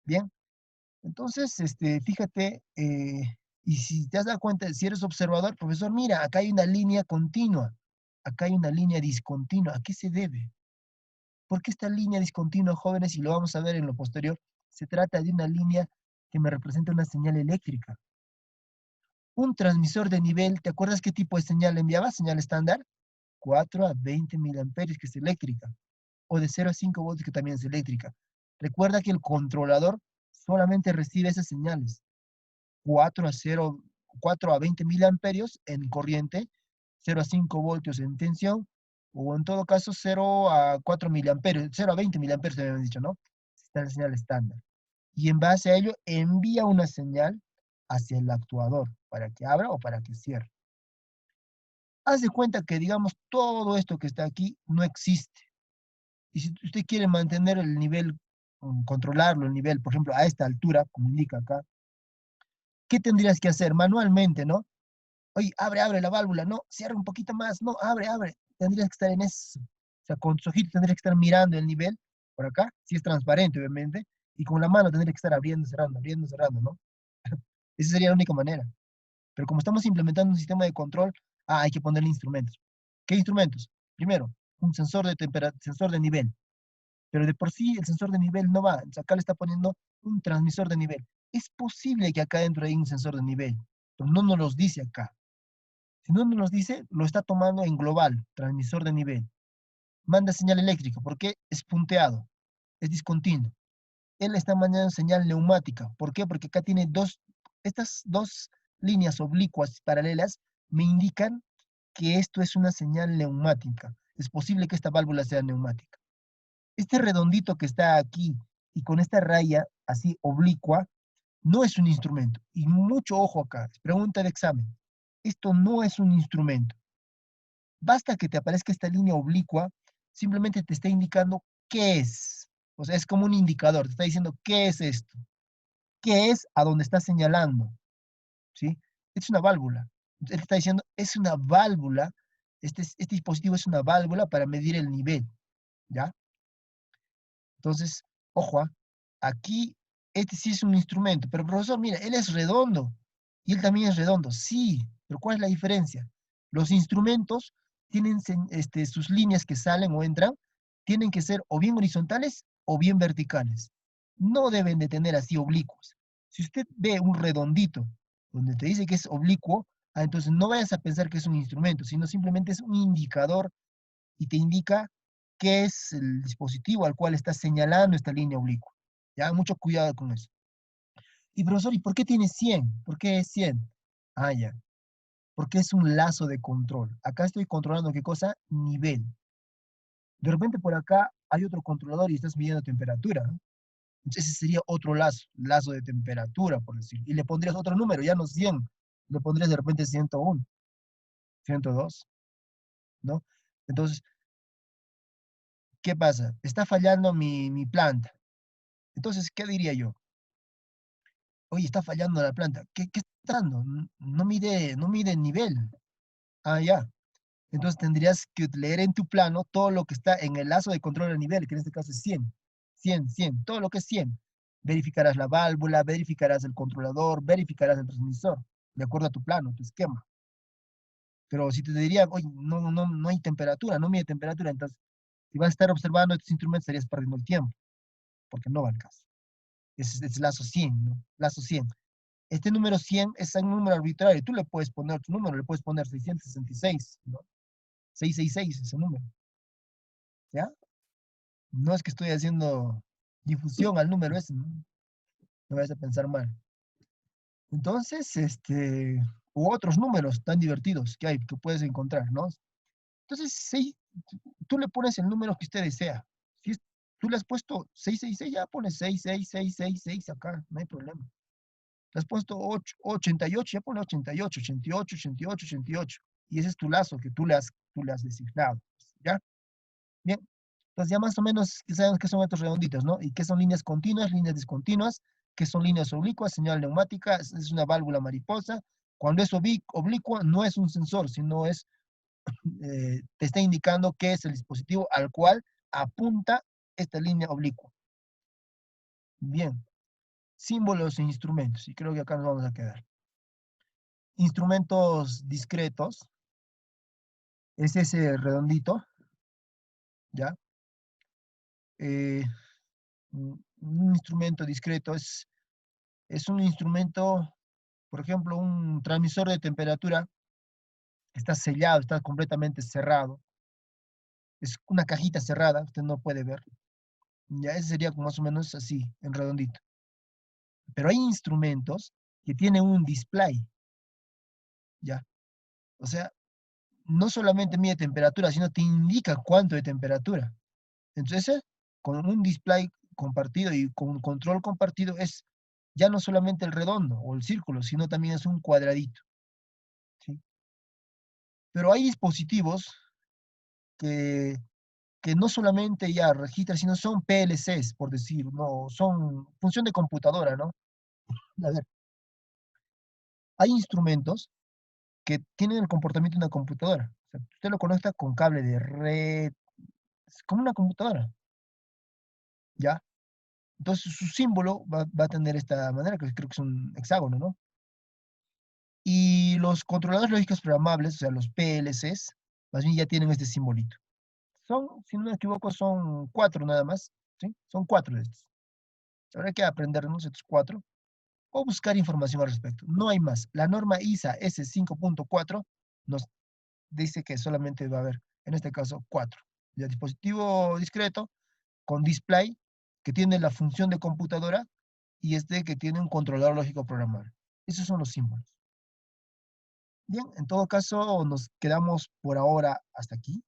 Bien, entonces, fíjate, y si te has dado cuenta, si eres observador, profesor, mira, acá hay una línea continua, acá hay una línea discontinua. ¿A qué se debe? Porque esta línea discontinua, jóvenes, y lo vamos a ver en lo posterior, se trata de una línea que me representa una señal eléctrica. Un transmisor de nivel, ¿te acuerdas qué tipo de señal enviaba? Señal estándar, 4 a 20 miliamperios, que es eléctrica, o de 0 a 5 voltios, que también es eléctrica. Recuerda que el controlador solamente recibe esas señales, 4 a 0, 4 a 20 miliamperios en corriente, 0 a 5 voltios en tensión, o en todo caso 0 a 4 miliamperios, 0 a 20 miliamperios, te habían dicho, ¿no? Esta es la señal estándar. Y en base a ello envía una señal hacia el actuador para que abra o para que cierre. Haz de cuenta que, digamos, todo esto que está aquí no existe. Y si usted quiere mantener el nivel, controlarlo, el nivel, por ejemplo, a esta altura, como indica acá, ¿qué tendrías que hacer manualmente, no? Oye, abre la válvula, no, cierra un poquito más, no, abre. Tendrías que estar en eso. O sea, con tus ojitos tendrías que estar mirando el nivel, por acá, si es transparente, obviamente, y con la mano tendrías que estar abriendo, cerrando, ¿no? Esa sería la única manera. Pero como estamos implementando un sistema de control, hay que ponerle instrumentos. ¿Qué instrumentos? Primero, un sensor de sensor de nivel. Pero de por sí el sensor de nivel no va. Entonces acá le está poniendo un transmisor de nivel. Es posible que acá dentro hay un sensor de nivel, pero no nos los dice acá. Si no nos los dice, lo está tomando en global, transmisor de nivel. Manda señal eléctrica, porque es punteado, es discontinuo. Él está mandando señal neumática. ¿Por qué? Porque acá tiene estas dos líneas oblicuas paralelas me indican que esto es una señal neumática. Es posible que esta válvula sea neumática. Este redondito que está aquí y con esta raya así oblicua no es un instrumento. Y mucho ojo acá, pregunta de examen. Esto no es un instrumento. Basta que te aparezca esta línea oblicua, simplemente te está indicando qué es. O sea, es como un indicador, te está diciendo qué es esto. qué es a donde está señalando, ¿sí? Es una válvula. Él está diciendo, es una válvula, este dispositivo es una válvula para medir el nivel, ¿ya? Entonces, ojo, aquí, este sí es un instrumento, pero profesor, mira, él es redondo, y él también es redondo, sí, pero ¿cuál es la diferencia? Los instrumentos tienen sus líneas que salen o entran, tienen que ser o bien horizontales o bien verticales. No deben de tener así oblicuos. Si usted ve un redondito donde te dice que es oblicuo, entonces no vayas a pensar que es un instrumento, sino simplemente es un indicador y te indica qué es el dispositivo al cual está señalando esta línea oblicua. Ya, mucho cuidado con eso. Y profesor, ¿y por qué tiene 100? ¿Por qué es 100? Ah, ya. Porque es un lazo de control. Acá estoy controlando qué cosa? Nivel. De repente por acá hay otro controlador y estás midiendo temperatura, ¿no? Entonces ese sería otro lazo de temperatura, por decirlo. Y le pondrías otro número, ya no 100. Le pondrías de repente 101, 102, ¿no? Entonces, ¿qué pasa? Está fallando mi planta. Entonces, ¿qué diría yo? Oye, está fallando la planta. ¿Qué está dando? No mide el nivel. Ah, ya. Entonces tendrías que leer en tu plano todo lo que está en el lazo de control de nivel, que en este caso es 100. 100, 100, todo lo que es 100. Verificarás la válvula, verificarás el controlador, verificarás el transmisor, de acuerdo a tu plano, tu esquema. Pero si te diría, oye, no hay temperatura, no mide temperatura, entonces, si vas a estar observando estos instrumentos, estarías perdiendo el tiempo, porque no va al caso. Es lazo 100, ¿no? Lazo 100. Este número 100 es un número arbitrario. Tú le puedes poner tu número, le puedes poner 666, ¿no? 666 ese número, ¿ya? No es que estoy haciendo difusión al número ese, ¿no? No vayas a pensar mal. Entonces, u otros números tan divertidos que hay, que puedes encontrar, ¿no? Entonces, sí, tú le pones el número que usted desea. Si tú le has puesto 666, ya pones 66666 acá, no hay problema. Le has puesto 88, ya pone 88, 88, 88, 88. Y ese es tu lazo que tú le has designado. ¿Ya? Bien. Entonces ya más o menos que sabemos qué son estos redonditos, ¿no? Y qué son líneas continuas, líneas discontinuas, qué son líneas oblicuas, señal neumática, es una válvula mariposa. Cuando es oblicua, no es un sensor, sino te está indicando qué es el dispositivo al cual apunta esta línea oblicua. Bien. Símbolos e instrumentos. Y creo que acá nos vamos a quedar. Instrumentos discretos, es ese redondito, ¿ya? Eh, un instrumento discreto es un instrumento, por ejemplo, un transmisor de temperatura, está sellado, está completamente cerrado, es una cajita cerrada, usted no puede ver, ya ese sería más o menos así, en redondito. Pero hay instrumentos que tienen un display, ¿ya? O sea, no solamente mide temperatura, sino te indica cuánto de temperatura. Entonces, con un display compartido y con un control compartido es ya no solamente el redondo o el círculo, sino también es un cuadradito, ¿sí? Pero hay dispositivos que, que no solamente ya registran, sino son PLCs, por decir, no, son función de computadora, ¿no? A ver, hay instrumentos que tienen el comportamiento de una computadora. O sea, usted lo conecta con cable de red, es como una computadora, ¿ya? Entonces su símbolo va a tener esta manera, que creo que es un hexágono, ¿no? Y los controladores lógicos programables, o sea, los PLCs, más bien ya tienen este simbolito. Son, si no me equivoco, son 4 nada más, ¿sí? Son 4 de estos. Habrá que aprendernos estos 4 o buscar información al respecto. No hay más. La norma ISA S5.4 nos dice que solamente va a haber, en este caso, 4. El dispositivo discreto con display que tiene la función de computadora y que tiene un controlador lógico programable. Esos son los símbolos. Bien, en todo caso, nos quedamos por ahora hasta aquí.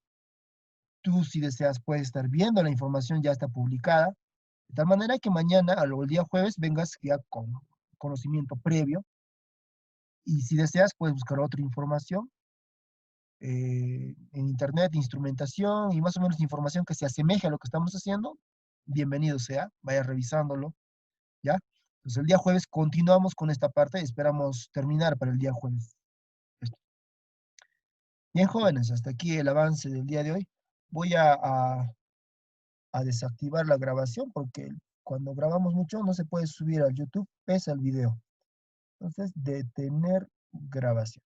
Tú, si deseas, puedes estar viendo, la información ya está publicada, de tal manera que mañana, o el día jueves, vengas ya con conocimiento previo. Y si deseas, puedes buscar otra información en internet, instrumentación y más o menos información que se asemeje a lo que estamos haciendo. Bienvenido sea, vaya revisándolo, ¿ya? Entonces el día jueves continuamos con esta parte y esperamos terminar para el día jueves. Bien, jóvenes, hasta aquí el avance del día de hoy. Voy a desactivar la grabación porque cuando grabamos mucho no se puede subir al YouTube pese al video. Entonces, detener grabación.